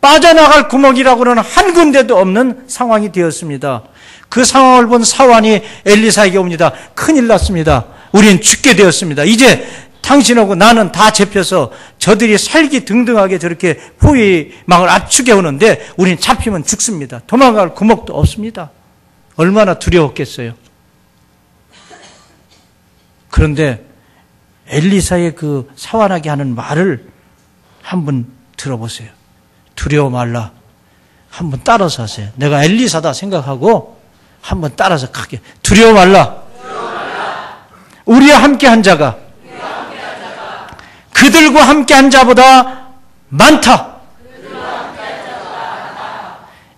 빠져나갈 구멍이라고는 한 군데도 없는 상황이 되었습니다. 그 상황을 본 사환이 엘리사에게 옵니다. 큰일 났습니다. 우린 죽게 되었습니다. 이제 당신하고 나는 다 잡혀서 저들이 살기 등등하게 저렇게 포위망을 압축해 오는데 우린 잡히면 죽습니다. 도망갈 구멍도 없습니다. 얼마나 두려웠겠어요. 그런데 엘리사의 그 사환하게 하는 말을 한번 들어보세요. 두려워 말라. 한번 따라서 하세요. 내가 엘리사다 생각하고 한번 따라서 가게. 두려워 말라. 우리와 함께한 자가 그들과 함께한 자보다 많다.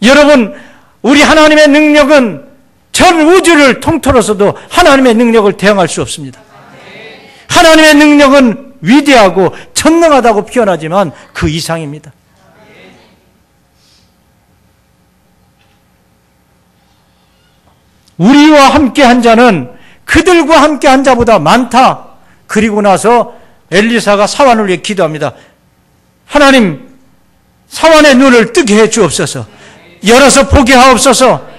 여러분, 우리 하나님의 능력은 전 우주를 통틀어서도 하나님의 능력을 대항할 수 없습니다. 하나님의 능력은 위대하고 전능하다고 표현하지만 그 이상입니다. 우리와 함께한 자는 그들과 함께한 자보다 많다. 그리고 나서 엘리사가 사환을 위해 기도합니다. 하나님, 사환의 눈을 뜨게 해 주옵소서. 열어서 보게 하옵소서.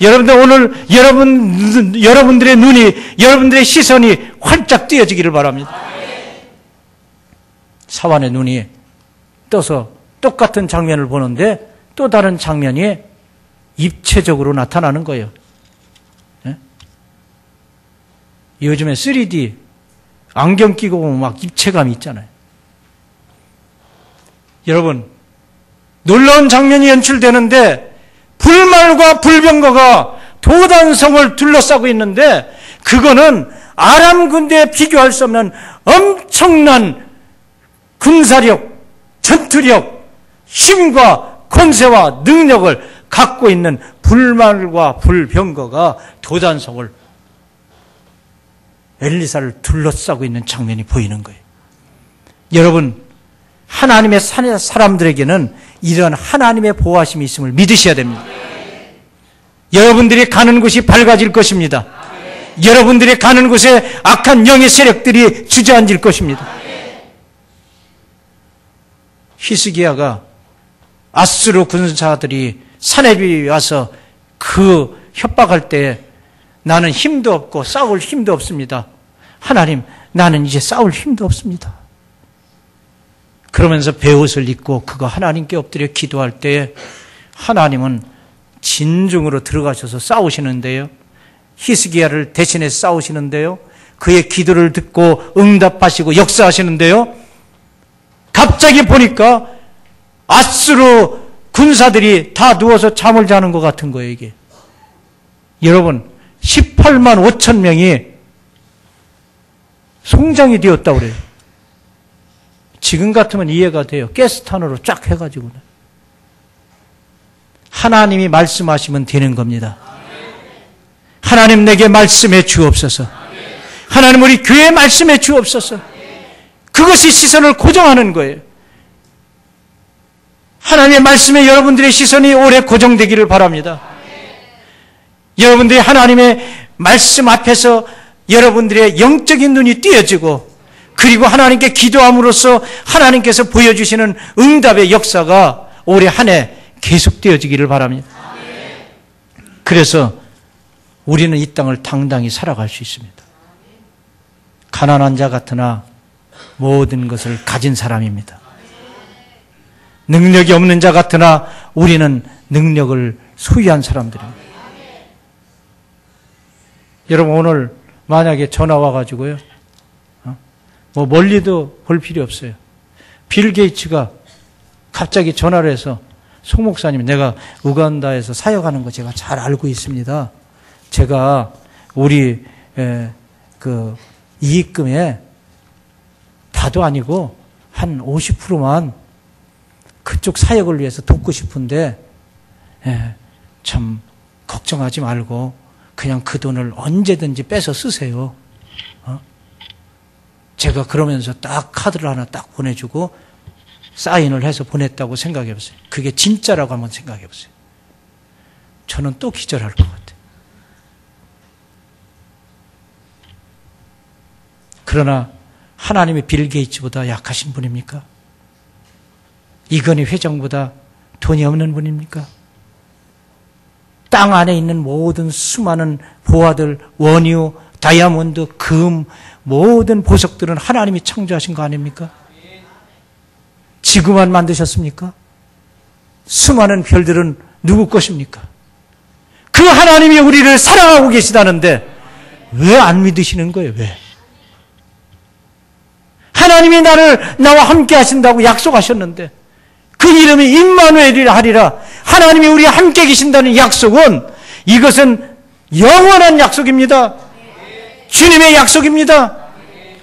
여러분들 오늘 여러분들의 눈이, 여러분들의 시선이 활짝 띄어지기를 바랍니다. 사환의 눈이 떠서 똑같은 장면을 보는데 또 다른 장면이 입체적으로 나타나는 거예요. 요즘에 3D 안경 끼고 보면 막 입체감이 있잖아요. 여러분, 놀라운 장면이 연출되는데 불말과 불병거가 도단성을 둘러싸고 있는데 그거는 아람 군대에 비교할 수 없는 엄청난 군사력, 전투력, 힘과 권세와 능력을 갖고 있는 불말과 불병거가 도단성을 엘리사를 둘러싸고 있는 장면이 보이는 거예요. 여러분, 하나님의 사람들에게는 이런 하나님의 보호하심이 있음을 믿으셔야 됩니다. 여러분들이 가는 곳이 밝아질 것입니다. 여러분들이 가는 곳에 악한 영의 세력들이 주저앉을 것입니다. 히스기야가 아수르 군사들이 사내비 와서 그 협박할 때 나는 힘도 없고 싸울 힘도 없습니다. 하나님, 나는 이제 싸울 힘도 없습니다. 그러면서 베옷을 입고 그가 하나님께 엎드려 기도할 때 하나님은 진중으로 들어가셔서 싸우시는데요. 히스기야를 대신해서 싸우시는데요. 그의 기도를 듣고 응답하시고 역사하시는데요. 갑자기 보니까 아수르 군사들이 다 누워서 잠을 자는 것 같은 거예요, 이게. 여러분, 18만 5천 명이 송장이 되었다고 그래요. 지금 같으면 이해가 돼요. 가스탄으로 쫙 해가지고. 하나님이 말씀하시면 되는 겁니다. 하나님 내게 말씀해 주옵소서. 하나님 우리 교회에 말씀해 주옵소서. 그것이 시선을 고정하는 거예요. 하나님의 말씀에 여러분들의 시선이 오래 고정되기를 바랍니다. 여러분들이 하나님의 말씀 앞에서 여러분들의 영적인 눈이 띄어지고 그리고 하나님께 기도함으로써 하나님께서 보여주시는 응답의 역사가 올해 한 해 계속되어지기를 바랍니다. 그래서 우리는 이 땅을 당당히 살아갈 수 있습니다. 가난한 자 같으나 모든 것을 가진 사람입니다. 능력이 없는 자 같으나 우리는 능력을 소유한 사람들입니다. 여러분 오늘 만약에 전화 와가지고요, 뭐 멀리도 볼 필요 없어요. 빌 게이츠가 갑자기 전화를 해서 송 목사님, 내가 우간다에서 사역하는 거 제가 잘 알고 있습니다. 제가 우리 그 이익금에 다도 아니고 한 50%만 그쪽 사역을 위해서 돕고 싶은데 참 걱정하지 말고 그냥 그 돈을 언제든지 빼서 쓰세요. 제가 그러면서 딱 카드를 하나 딱 보내주고 사인을 해서 보냈다고 생각해 보세요. 그게 진짜라고 한번 생각해 보세요. 저는 또 기절할 것 같아요. 그러나 하나님이 빌 게이츠보다 약하신 분입니까? 이건희 회장보다 돈이 없는 분입니까? 땅 안에 있는 모든 수많은 보화들, 원유, 다이아몬드, 금, 모든 보석들은 하나님이 창조하신 거 아닙니까? 지구만 만드셨습니까? 수많은 별들은 누구 것입니까? 그 하나님이 우리를 사랑하고 계시다는데 왜 안 믿으시는 거예요? 왜? 하나님이 나와 함께 하신다고 약속하셨는데 그 이름이 임마누엘이라 하리라. 하나님이 우리와 함께 계신다는 약속은 이것은 영원한 약속입니다. 주님의 약속입니다.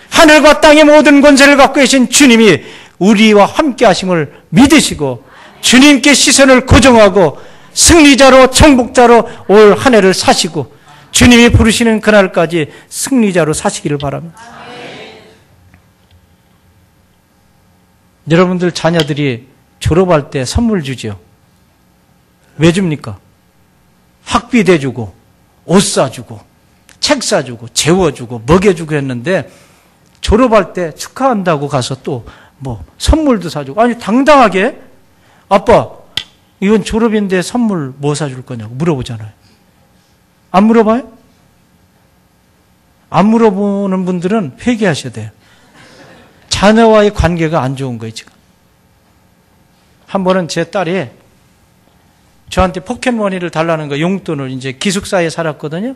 하늘과 땅의 모든 권세를 갖고 계신 주님이 우리와 함께 하심을 믿으시고 주님께 시선을 고정하고 승리자로 정복자로 올 한 해를 사시고 주님이 부르시는 그날까지 승리자로 사시기를 바랍니다. 여러분들 자녀들이 졸업할 때 선물 주죠. 왜 줍니까? 학비 대주고 옷 사주고 책 사주고 재워주고 먹여주고 했는데 졸업할 때 축하한다고 가서 또 뭐 선물도 사주고, 아니 당당하게 아빠 이건 졸업인데 선물 뭐 사줄 거냐고 물어보잖아요. 안 물어봐요? 안 물어보는 분들은 회개하셔야 돼요. 자녀와의 관계가 안 좋은 거예요 지금. 한 번은 제 딸이 저한테 포켓머니를 달라는 거, 용돈을, 이제 기숙사에 살았거든요.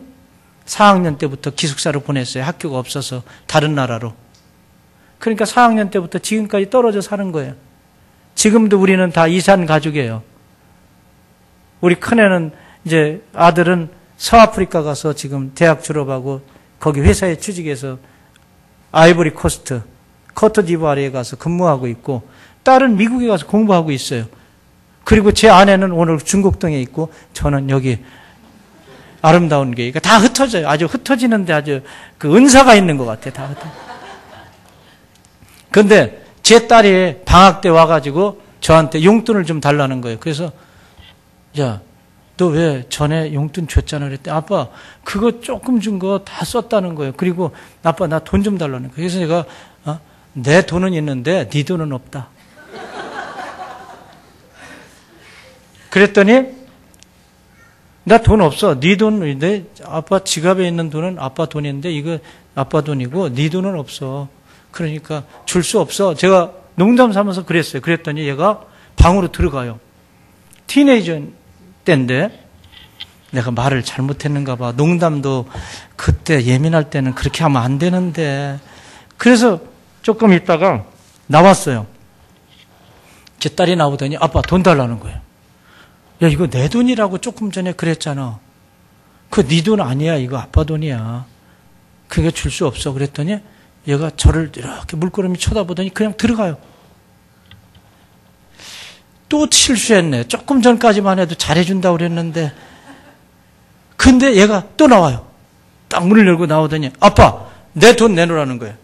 4학년 때부터 기숙사로 보냈어요. 학교가 없어서 다른 나라로. 그러니까 4학년 때부터 지금까지 떨어져 사는 거예요. 지금도 우리는 다 이산 가족이에요. 우리 큰애는 이제 아들은 서아프리카 가서 지금 대학 졸업하고 거기 회사에 취직해서 아이보리 코스트, 코트디부아르에 가서 근무하고 있고, 딸은 미국에 가서 공부하고 있어요. 그리고 제 아내는 오늘 중국동에 있고 저는 여기 아름다운 게, 다 흩어져요. 아주 흩어지는데 아주 그 은사가 있는 것 같아요. 다 흩어져. 근데 제 딸이 방학 때 와가지고 저한테 용돈을 좀 달라는 거예요. 그래서 야, 너 왜 전에 용돈 줬잖아 그랬더니 아빠 그거 조금 준 거 다 썼다는 거예요. 그리고 아빠 나 돈 좀 달라는 거예요. 그래서 제가 내 돈은 있는데 네 돈은 없다. 그랬더니 나 돈 없어. 네 돈인데 아빠 지갑에 있는 돈은 아빠 돈인데 이거 아빠 돈이고 네 돈은 없어. 그러니까 줄 수 없어. 제가 농담 삼아서 그랬어요. 그랬더니 얘가 방으로 들어가요. 티네이저 때인데 내가 말을 잘못했는가 봐. 농담도 그때 예민할 때는 그렇게 하면 안 되는데. 그래서 조금 있다가 나왔어요. 제 딸이 나오더니 아빠 돈 달라는 거예요. 야, 이거 내 돈이라고 조금 전에 그랬잖아. 그거 네 돈 아니야. 이거 아빠 돈이야. 그게 줄 수 없어. 그랬더니 얘가 저를 이렇게 물끄러미 쳐다보더니 그냥 들어가요. 또 실수했네. 조금 전까지만 해도 잘해준다고 그랬는데. 근데 얘가 또 나와요. 딱 문을 열고 나오더니 아빠 내 돈 내놓으라는 거예요.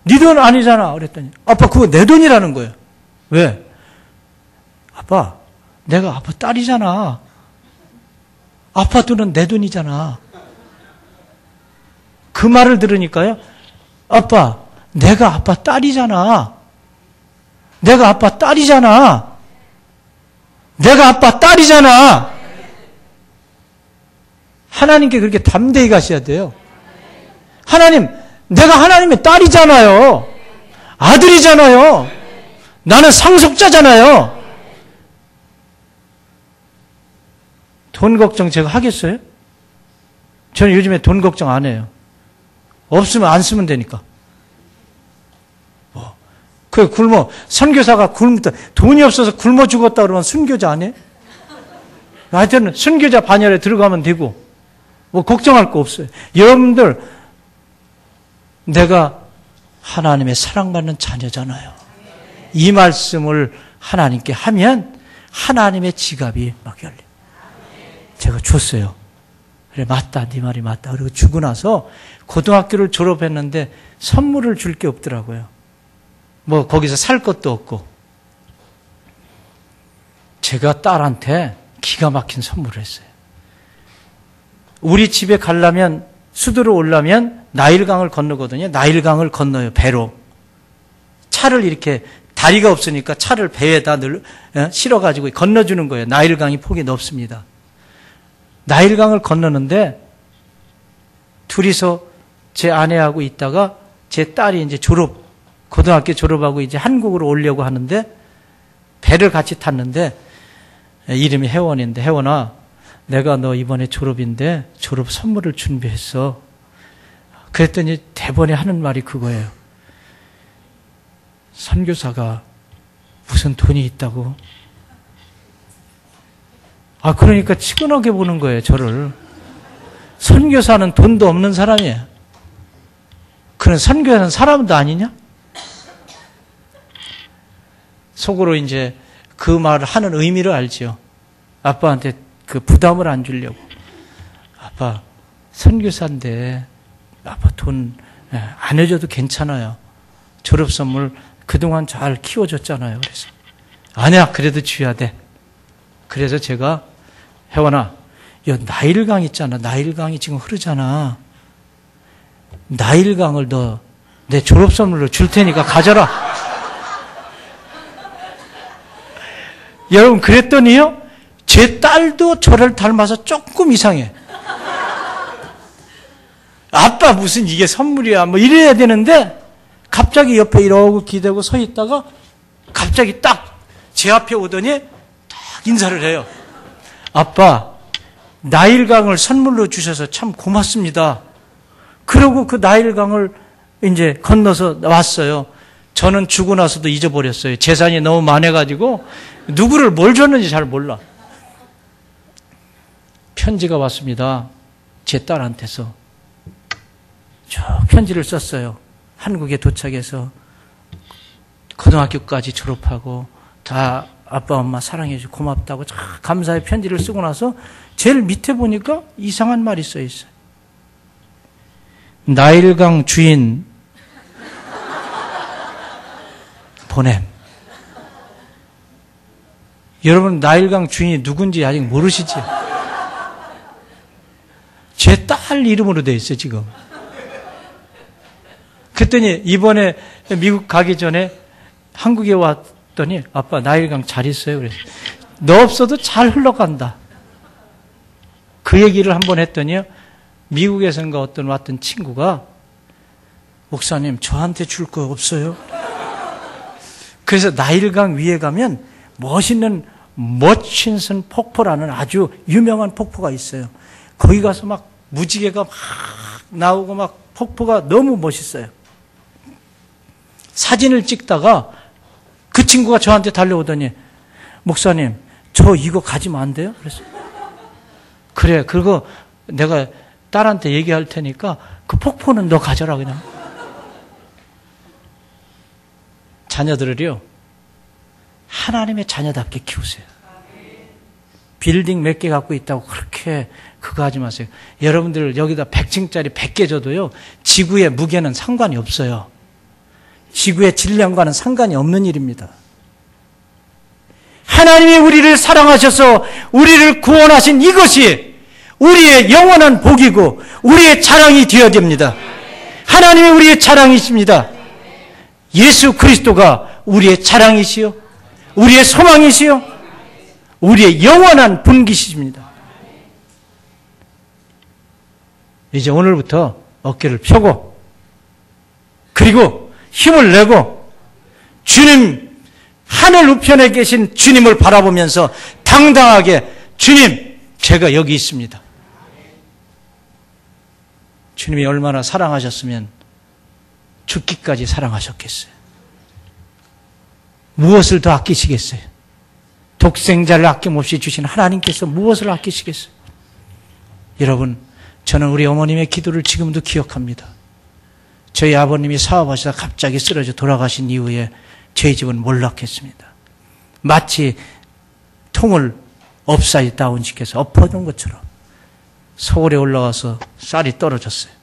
네 돈 아니잖아. 그랬더니 아빠 그거 내 돈이라는 거예요. 왜? 아빠 내가 아빠 딸이잖아. 아파트는 내 돈이잖아. 그 말을 들으니까요. 아빠, 내가 아빠 딸이잖아. 내가 아빠 딸이잖아. 내가 아빠 딸이잖아. 하나님께 그렇게 담대히 가셔야 돼요. 하나님, 내가 하나님의 딸이잖아요. 아들이잖아요. 나는 상속자잖아요. 돈 걱정 제가 하겠어요? 저는 요즘에 돈 걱정 안 해요. 없으면 안 쓰면 되니까. 그 선교사가 돈이 없어서 굶어 죽었다 그러면 순교자 안 해? 하여튼 순교자 반열에 들어가면 되고, 걱정할 거 없어요. 여러분들, 내가 하나님의 사랑받는 자녀잖아요. 이 말씀을 하나님께 하면 하나님의 지갑이 막 열려요. 제가 줬어요. 그래, 맞다. 네 말이 맞다. 그리고 주고 나서 고등학교를 졸업했는데 선물을 줄 게 없더라고요. 거기서 살 것도 없고. 제가 딸한테 기가 막힌 선물을 했어요. 우리 집에 가려면, 수도로 오려면 나일강을 건너거든요. 나일강을 건너요, 배로. 차를 이렇게, 다리가 없으니까 차를 배에다 실어가지고 건너주는 거예요. 나일강이 폭이 넓습니다. 나일강을 건너는데, 둘이서 제 아내하고 있다가 제 딸이 이제 고등학교 졸업하고 이제 한국으로 오려고 하는데, 배를 같이 탔는데, 이름이 혜원인데, 혜원아, 내가 너 이번에 졸업인데 졸업 선물을 준비했어. 그랬더니 대번에 하는 말이 그거예요. 선교사가 무슨 돈이 있다고? 그러니까 치근하게 보는 거예요, 저를. 선교사는 돈도 없는 사람이에요. 그런 선교사는 사람도 아니냐? 속으로 이제 그 말을 하는 의미를 알죠. 아빠한테 그 부담을 안 주려고. 아빠, 선교사인데 아빠 돈 안 해줘도 괜찮아요. 졸업 선물 그동안 잘 키워줬잖아요. 그래서 아니야, 그래도 줘야 돼. 그래서 제가 혜원아, 나일강 있잖아. 나일강이 지금 흐르잖아. 나일강을 너 내 졸업 선물로 줄 테니까 가져라. 여러분, 그랬더니요, 제 딸도 저를 닮아서 조금 이상해. 아빠 무슨 이게 선물이야 이래야 되는데, 갑자기 옆에 이러고 기대고 서 있다가 갑자기 딱 제 앞에 오더니 딱 인사를 해요. 아빠, 나일강을 선물로 주셔서 참 고맙습니다. 그러고 그 나일강을 이제 건너서 왔어요. 저는 주고 나서도 잊어버렸어요. 재산이 너무 많아가지고 누구를 뭘 줬는지 잘 몰라. 편지가 왔습니다. 제 딸한테서. 쭉 편지를 썼어요. 한국에 도착해서 고등학교까지 졸업하고 다 아빠 엄마 사랑해주고 고맙다고 감사의 편지를 쓰고 나서 제일 밑에 보니까 이상한 말이 써 있어요. 나일강 주인 보냄. 여러분, 나일강 주인이 누군지 아직 모르시죠? 제 딸 이름으로 돼 있어요, 지금. 그랬더니 이번에 미국 가기 전에 한국에 왔더니 아빠, 나일강 잘 있어요. 그래서 너 없어도 잘 흘러간다. 그 얘기를 한번 했더니요, 미국에선가 왔던 친구가 목사님, 저한테 줄 거 없어요? 그래서 나일강 위에 가면 멋진 폭포라는 아주 유명한 폭포가 있어요. 거기 가서 막 무지개가 막 나오고 막 폭포가 너무 멋있어요. 사진을 찍다가 그 친구가 저한테 달려오더니 목사님, 저 이거 가지면 안 돼요? 그래서 그래, 그거 내가 딸한테 얘기할 테니까 그 폭포는 너 가져라 그냥. 자녀들을요, 하나님의 자녀답게 키우세요. 빌딩 몇 개 갖고 있다고 그렇게 그거 하지 마세요. 여러분들 여기다 100층짜리 100개 줘도요, 지구의 무게는 상관이 없어요. 지구의 질량과는 상관이 없는 일입니다. 하나님이 우리를 사랑하셔서 우리를 구원하신 이것이 우리의 영원한 복이고 우리의 자랑이 되어야 됩니다. 하나님이 우리의 자랑이십니다. 예수 그리스도가 우리의 자랑이시요, 우리의 소망이시요, 우리의 영원한 분기시십니다. 이제 오늘부터 어깨를 펴고, 그리고 힘을 내고 주님, 하늘 우편에 계신 주님을 바라보면서 당당하게, 주님, 제가 여기 있습니다. 주님이 얼마나 사랑하셨으면 죽기까지 사랑하셨겠어요. 무엇을 더 아끼시겠어요? 독생자를 아낌없이 주신 하나님께서 무엇을 아끼시겠어요? 여러분, 저는 우리 어머님의 기도를 지금도 기억합니다. 저희 아버님이 사업하시다 갑자기 쓰러져 돌아가신 이후에 저희 집은 몰락했습니다. 마치 통을 업사이드 다운 시켜서 엎어놓은 것처럼 서울에 올라와서 쌀이 떨어졌어요.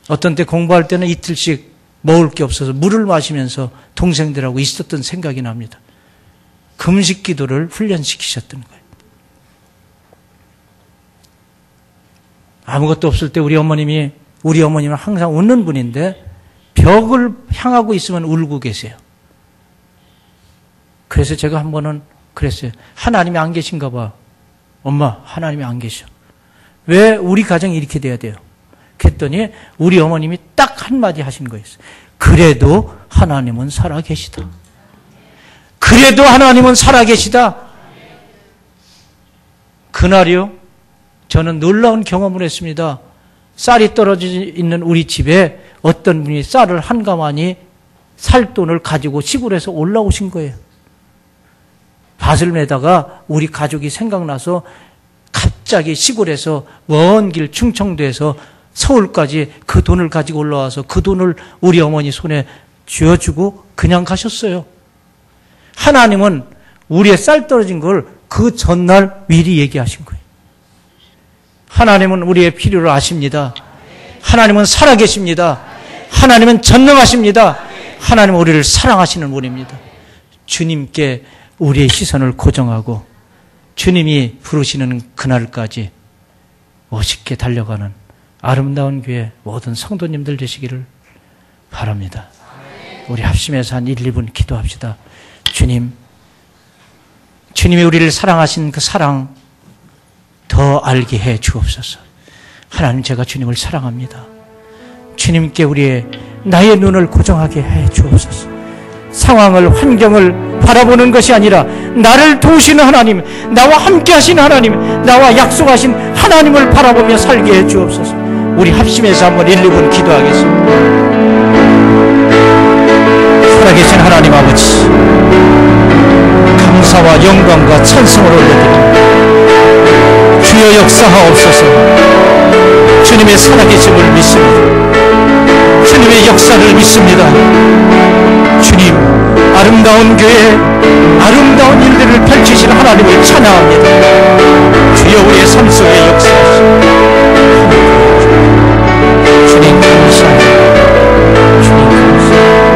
어떤 때 공부할 때는 이틀씩 먹을 게 없어서 물을 마시면서 동생들하고 있었던 생각이 납니다. 금식 기도를 훈련시키셨던 거예요. 아무것도 없을 때 우리 어머님은 항상 웃는 분인데 벽을 향하고 있으면 울고 계세요. 그래서 제가 한 번은 그랬어요. 하나님이 안 계신가 봐. 엄마, 하나님이 안 계셔. 왜 우리 가정이 이렇게 돼야 돼요? 그랬더니 우리 어머님이 딱 한마디 하신 거였어요. 그래도 하나님은 살아계시다. 그래도 하나님은 살아계시다. 그날이요, 저는 놀라운 경험을 했습니다. 쌀이 떨어져 있는 우리 집에 어떤 분이 쌀을 한 가마니 살 돈을 가지고 시골에서 올라오신 거예요. 밭을 매다가 우리 가족이 생각나서 갑자기 시골에서 먼 길 충청도에서 서울까지 그 돈을 가지고 올라와서 그 돈을 우리 어머니 손에 쥐어주고 그냥 가셨어요. 하나님은 우리의 쌀 떨어진 걸 그 전날 미리 얘기하신 거예요. 하나님은 우리의 필요를 아십니다. 하나님은 살아계십니다. 하나님은 전능하십니다. 하나님은 우리를 사랑하시는 분입니다. 주님께 우리의 시선을 고정하고 주님이 부르시는 그날까지 멋있게 달려가는 아름다운 교회 모든 성도님들 되시기를 바랍니다. 우리 합심해서 한 1, 2분 기도합시다. 주님이 우리를 사랑하신 그 사랑 더 알게 해 주옵소서. 하나님, 제가 주님을 사랑합니다. 주님께 나의 눈을 고정하게 해 주옵소서. 상황을, 환경을 바라보는 것이 아니라 나를 도우시는 하나님, 나와 함께 하신 하나님, 나와 약속하신 하나님을 바라보며 살게 해 주옵소서. 우리 합심해서 한번 1, 2분 기도하겠습니다. 살아계신 하나님 아버지, 감사와 영광과 찬송을 올려드립니다. 주여 역사하옵소서. 주님의 살아계심을 믿습니다. 주님의 역사를 믿습니다. 주님, 아름다운 교회, 아름다운 일들을 펼치신 하나님을 찬양합니다. 주여 우리의 삶 속에 역사하시옵소서. 주님 감사합니다. 주님 감사합니다.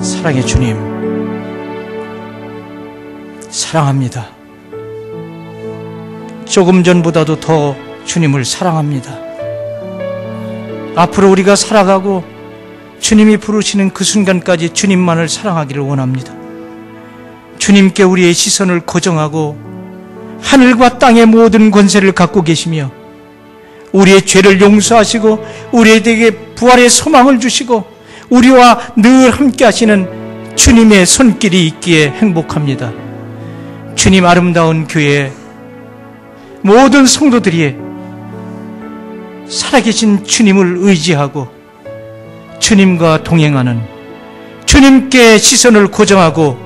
사랑의 주님, 사랑합니다. 조금 전보다도 더 주님을 사랑합니다. 앞으로 우리가 살아가고 주님이 부르시는 그 순간까지 주님만을 사랑하기를 원합니다. 주님께 우리의 시선을 고정하고 하늘과 땅의 모든 권세를 갖고 계시며 우리의 죄를 용서하시고 우리에게 부활의 소망을 주시고 우리와 늘 함께 하시는 주님의 손길이 있기에 행복합니다. 주님, 아름다운 교회 모든 성도들이 살아계신 주님을 의지하고 주님과 동행하는, 주님께 시선을 고정하고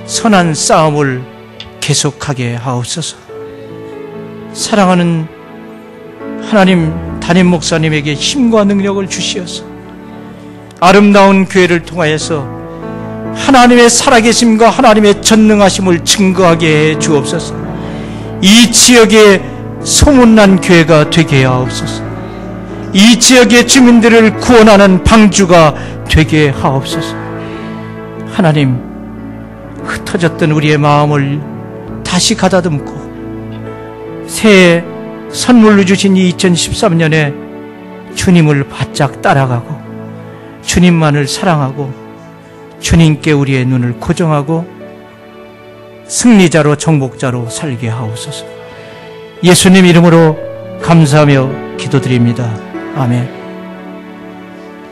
선한 싸움을 계속하게 하옵소서. 사랑하는 하나님, 담임 목사님에게 힘과 능력을 주시어서 아름다운 교회를 통하여서 하나님의 살아계심과 하나님의 전능하심을 증거하게 해 주옵소서. 이 지역에 소문난 교회가 되게 하옵소서. 이 지역의 주민들을 구원하는 방주가 되게 하옵소서. 하나님, 흩어졌던 우리의 마음을 다시 가다듬고 새해 선물로 주신 이 2013년에 주님을 바짝 따라가고 주님만을 사랑하고 주님께 우리의 눈을 고정하고 승리자로 정복자로 살게 하옵소서. 예수님 이름으로 감사하며 기도드립니다. 아멘.